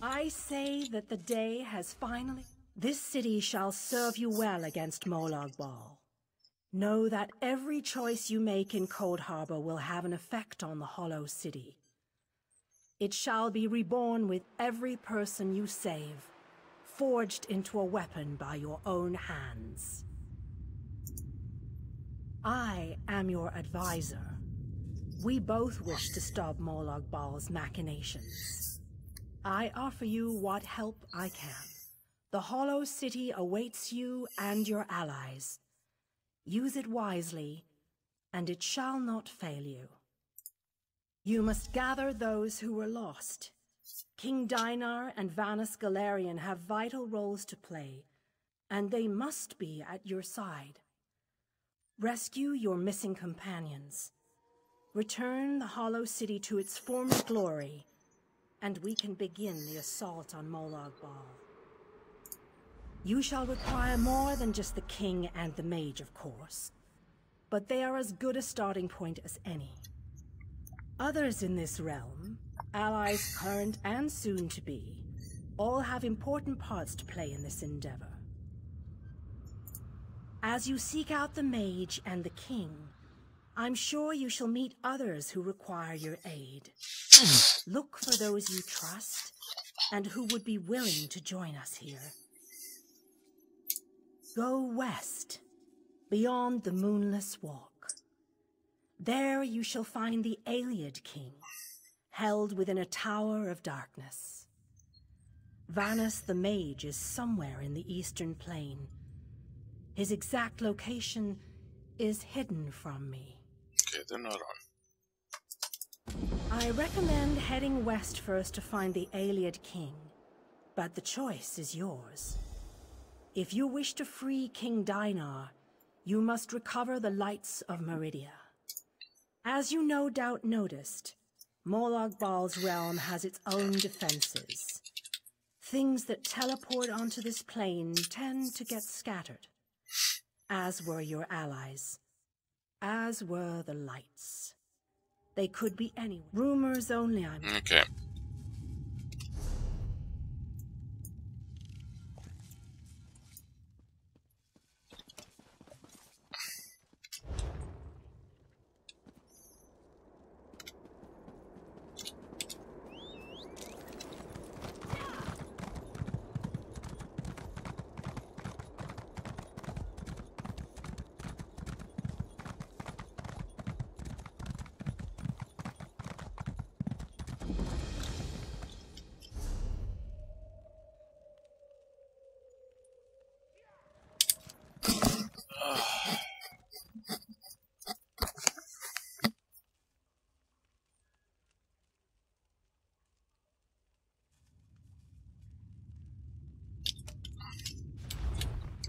I say that the day has finally... This city shall serve you well against Molag Bal. Know that every choice you make in Cold Harbor will have an effect on the Hollow City. It shall be reborn with every person you save, forged into a weapon by your own hands. I am your advisor. We both wish to stop Molag Bal's machinations. I offer you what help I can. The Hollow City awaits you and your allies. Use it wisely, and it shall not fail you. You must gather those who were lost. King Dainar and Vanus Galarian have vital roles to play, and they must be at your side. Rescue your missing companions. Return the Hollow City to its former glory, and we can begin the assault on Molag Bal. You shall require more than just the king and the mage, of course, but they are as good a starting point as any. Others in this realm, allies current and soon to be, all have important parts to play in this endeavor. As you seek out the mage and the king, I'm sure you shall meet others who require your aid. Look for those you trust and who would be willing to join us here. Go west, beyond the Moonless Walk. There you shall find the Ayleid king, held within a tower of darkness. Vanus the mage is somewhere in the eastern plain. His exact location is hidden from me. Okay, they're not on. I recommend heading west first to find the Ayleid King, but the choice is yours. If you wish to free King Dainar, you must recover the lights of Meridia. As you no doubt noticed, Molag Bal's realm has its own defenses. Things that teleport onto this plane tend to get scattered, as were your allies, as were the lights. They could be anywhere. Rumors only, I'm... Okay.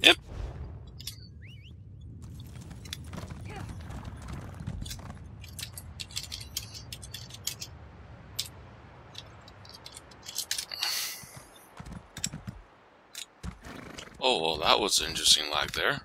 Yep. Oh, well, that was an interesting lag there.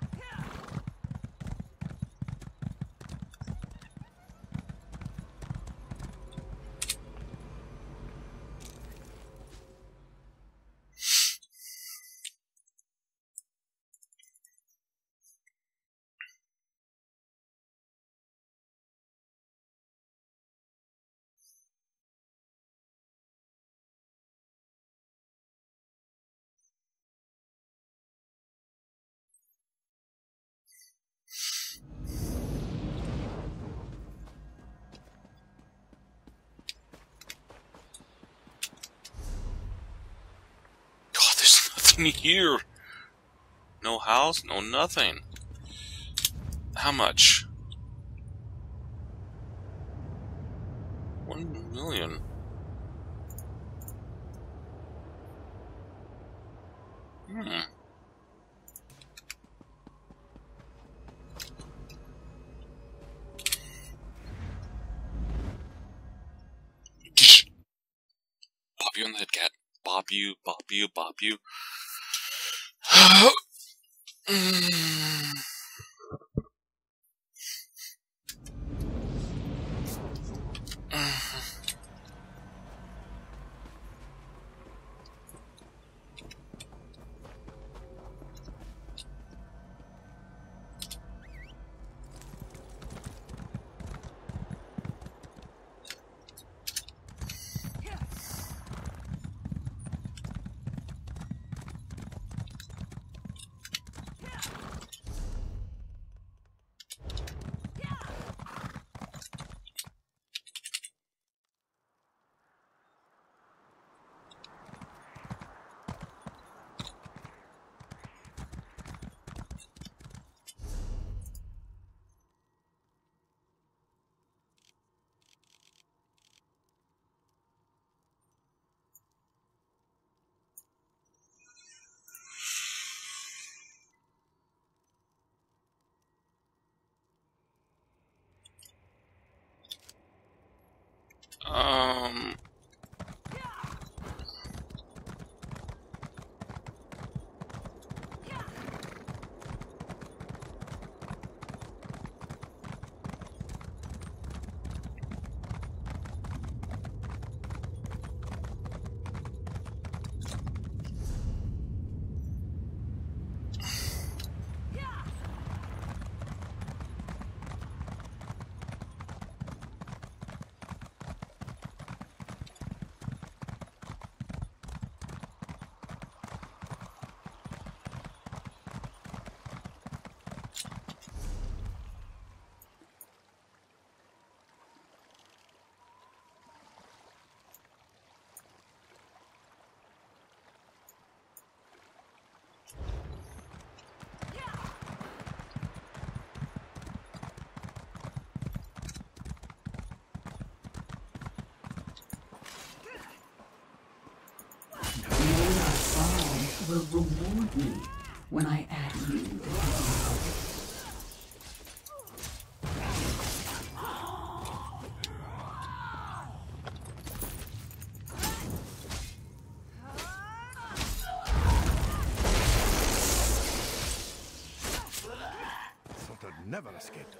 Here. No house, no nothing. How much? 1 million. Bop you on the head, cat. Bop you, bop you, bop you. will reward me when I add you to the Thought I'd never escaped.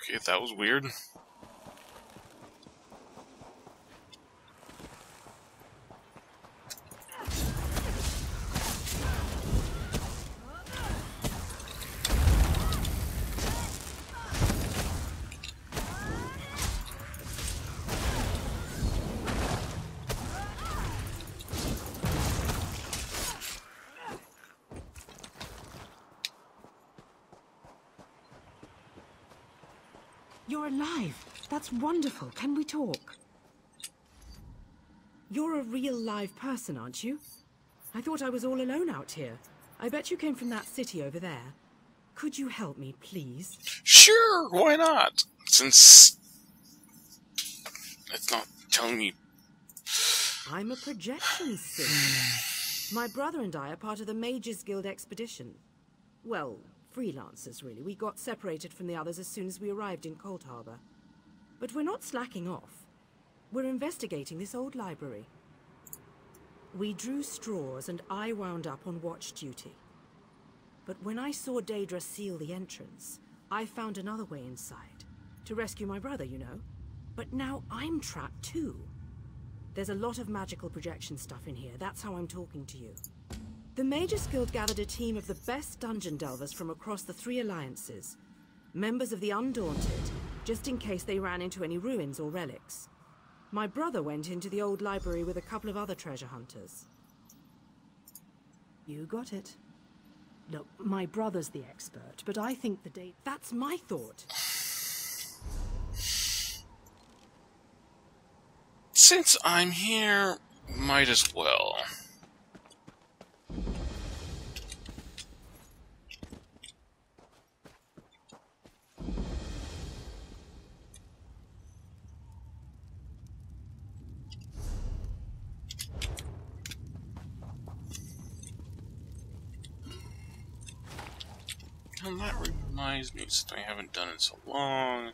Okay, that was weird. You're alive. That's wonderful. Can we talk? You're a real live person, aren't you? I thought I was all alone out here. I bet you came from that city over there. Could you help me, please? Sure, why not? Since it's not telling me. I'm a projection singer. My brother and I are part of the Mages Guild expedition. Well, freelancers, really. We got separated from the others as soon as we arrived in Cold Harbor. But we're not slacking off. We're investigating this old library. We drew straws and I wound up on watch duty. But when I saw Daedra seal the entrance, I found another way inside. To rescue my brother, you know. But now I'm trapped too. There's a lot of magical projection stuff in here. That's how I'm talking to you. The Mages Guild gathered a team of the best dungeon delvers from across the 3 alliances, members of the Undaunted, just in case they ran into any ruins or relics. My brother went into the old library with a couple of other treasure hunters. You got it. Look, my brother's the expert, but I think the date... That's my thought. Since I'm here, might as well. And that reminds me, something I haven't done in so long.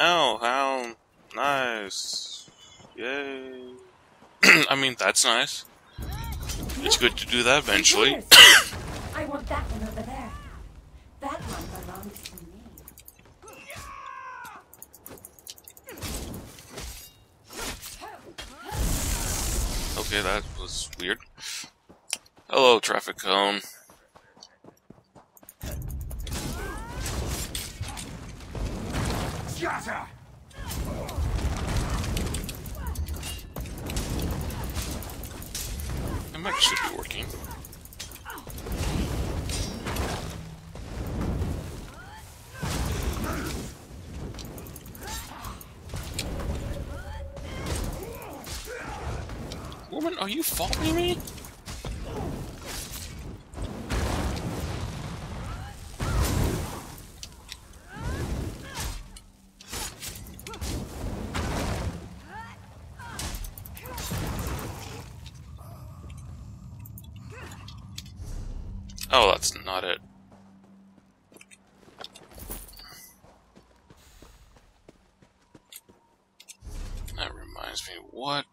Oh, how nice. Yay. I mean, that's nice. It's good to do that eventually. I want that one over there. That one belongs to me. Okay, that was weird. Hello, traffic cone. That might should be working. Woman, are you following me? Oh, that's not it. That reminds me, what?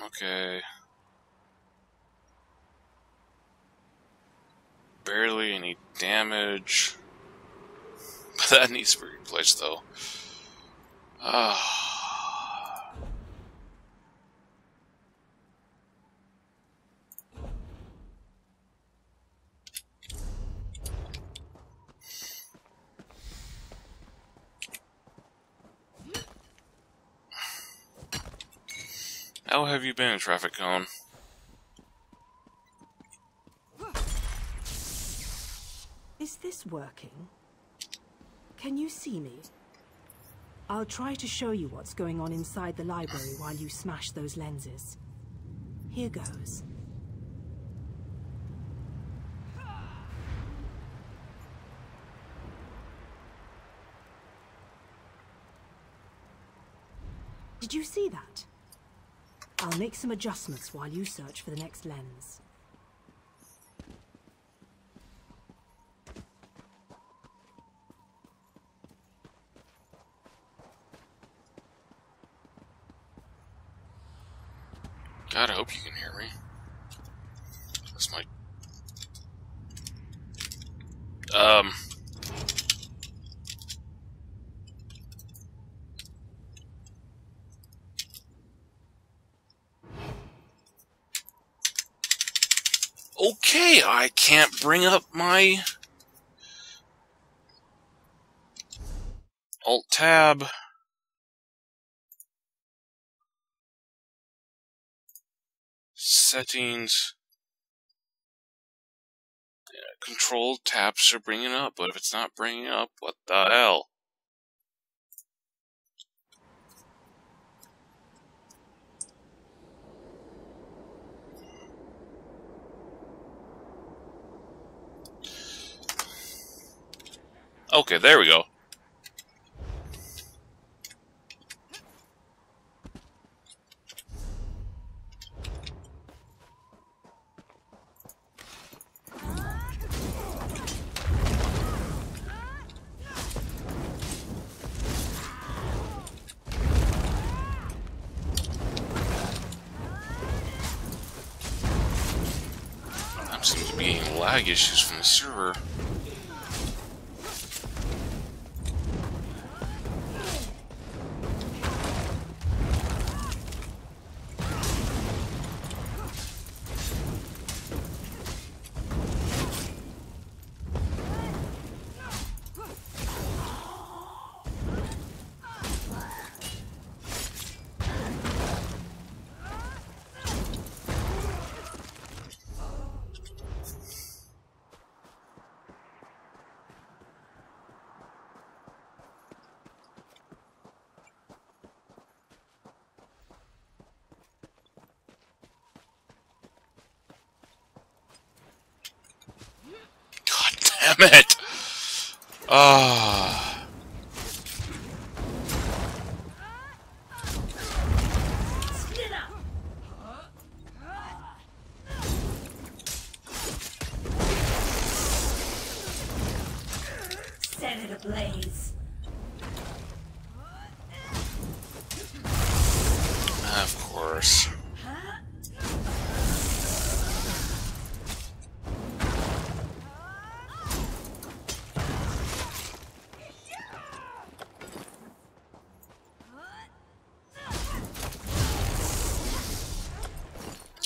Okay. Barely any damage. But that needs to be replaced, though. How have you been, traffic cone? Is this working? Can you see me? I'll try to show you what's going on inside the library while you smash those lenses. Here goes. Did you see that? I'll make some adjustments while you search for the next lens. God, I hope you can hear me. That's my... Okay, I can't bring up my... Alt-Tab. Settings. Yeah, Control tab should bring it up, but if it's not bringing up, what the hell? Okay, there we go. I'm seems to be getting lag issues from the server. Damn it! Set it ablaze. Of course.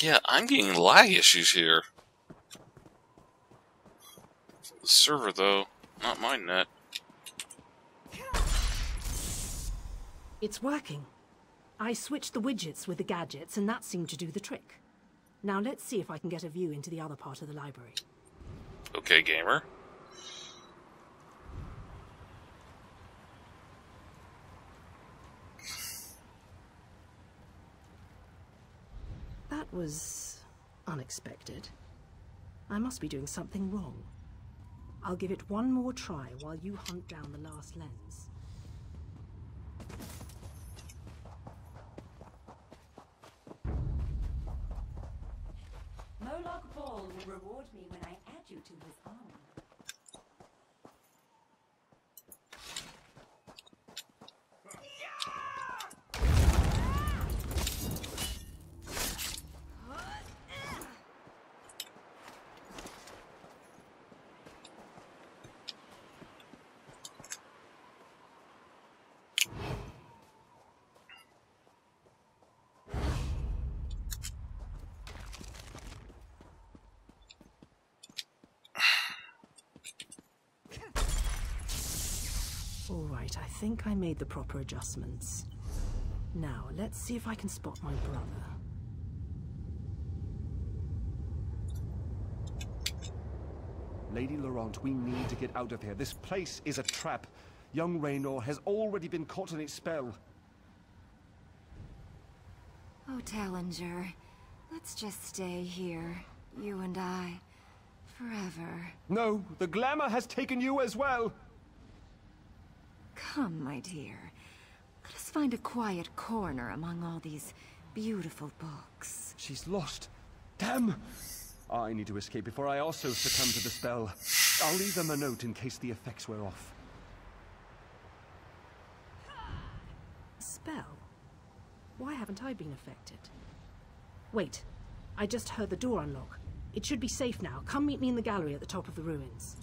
Yeah, I'm getting lag issues here. The server, though, not my net. It's working. I switched the widgets with the gadgets, and that seemed to do the trick. Now let's see if I can get a view into the other part of the library. Okay, gamer. That was unexpected. I must be doing something wrong. I'll give it one more try while you hunt down the last lens. Molag Bal will reward me when I add you to his army. All right, I think I made the proper adjustments. Now, let's see if I can spot my brother. Lady Laurent, we need to get out of here. This place is a trap. Young Raynor has already been caught in its spell. Oh, Tallinger, let's just stay here, you and I, forever. No, the glamour has taken you as well. Come, my dear. Let us find a quiet corner among all these beautiful books. She's lost. Damn! I need to escape before I also succumb to the spell. I'll leave them a note in case the effects wear off. Spell? Why haven't I been affected? Wait, I just heard the door unlock. It should be safe now. Come meet me in the gallery at the top of the ruins.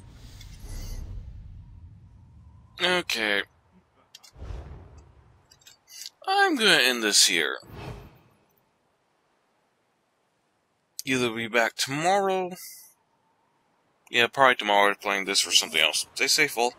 Okay. I'm gonna end this here. Either be back tomorrow. Yeah, probably tomorrow playing this or something else. Stay safe, all.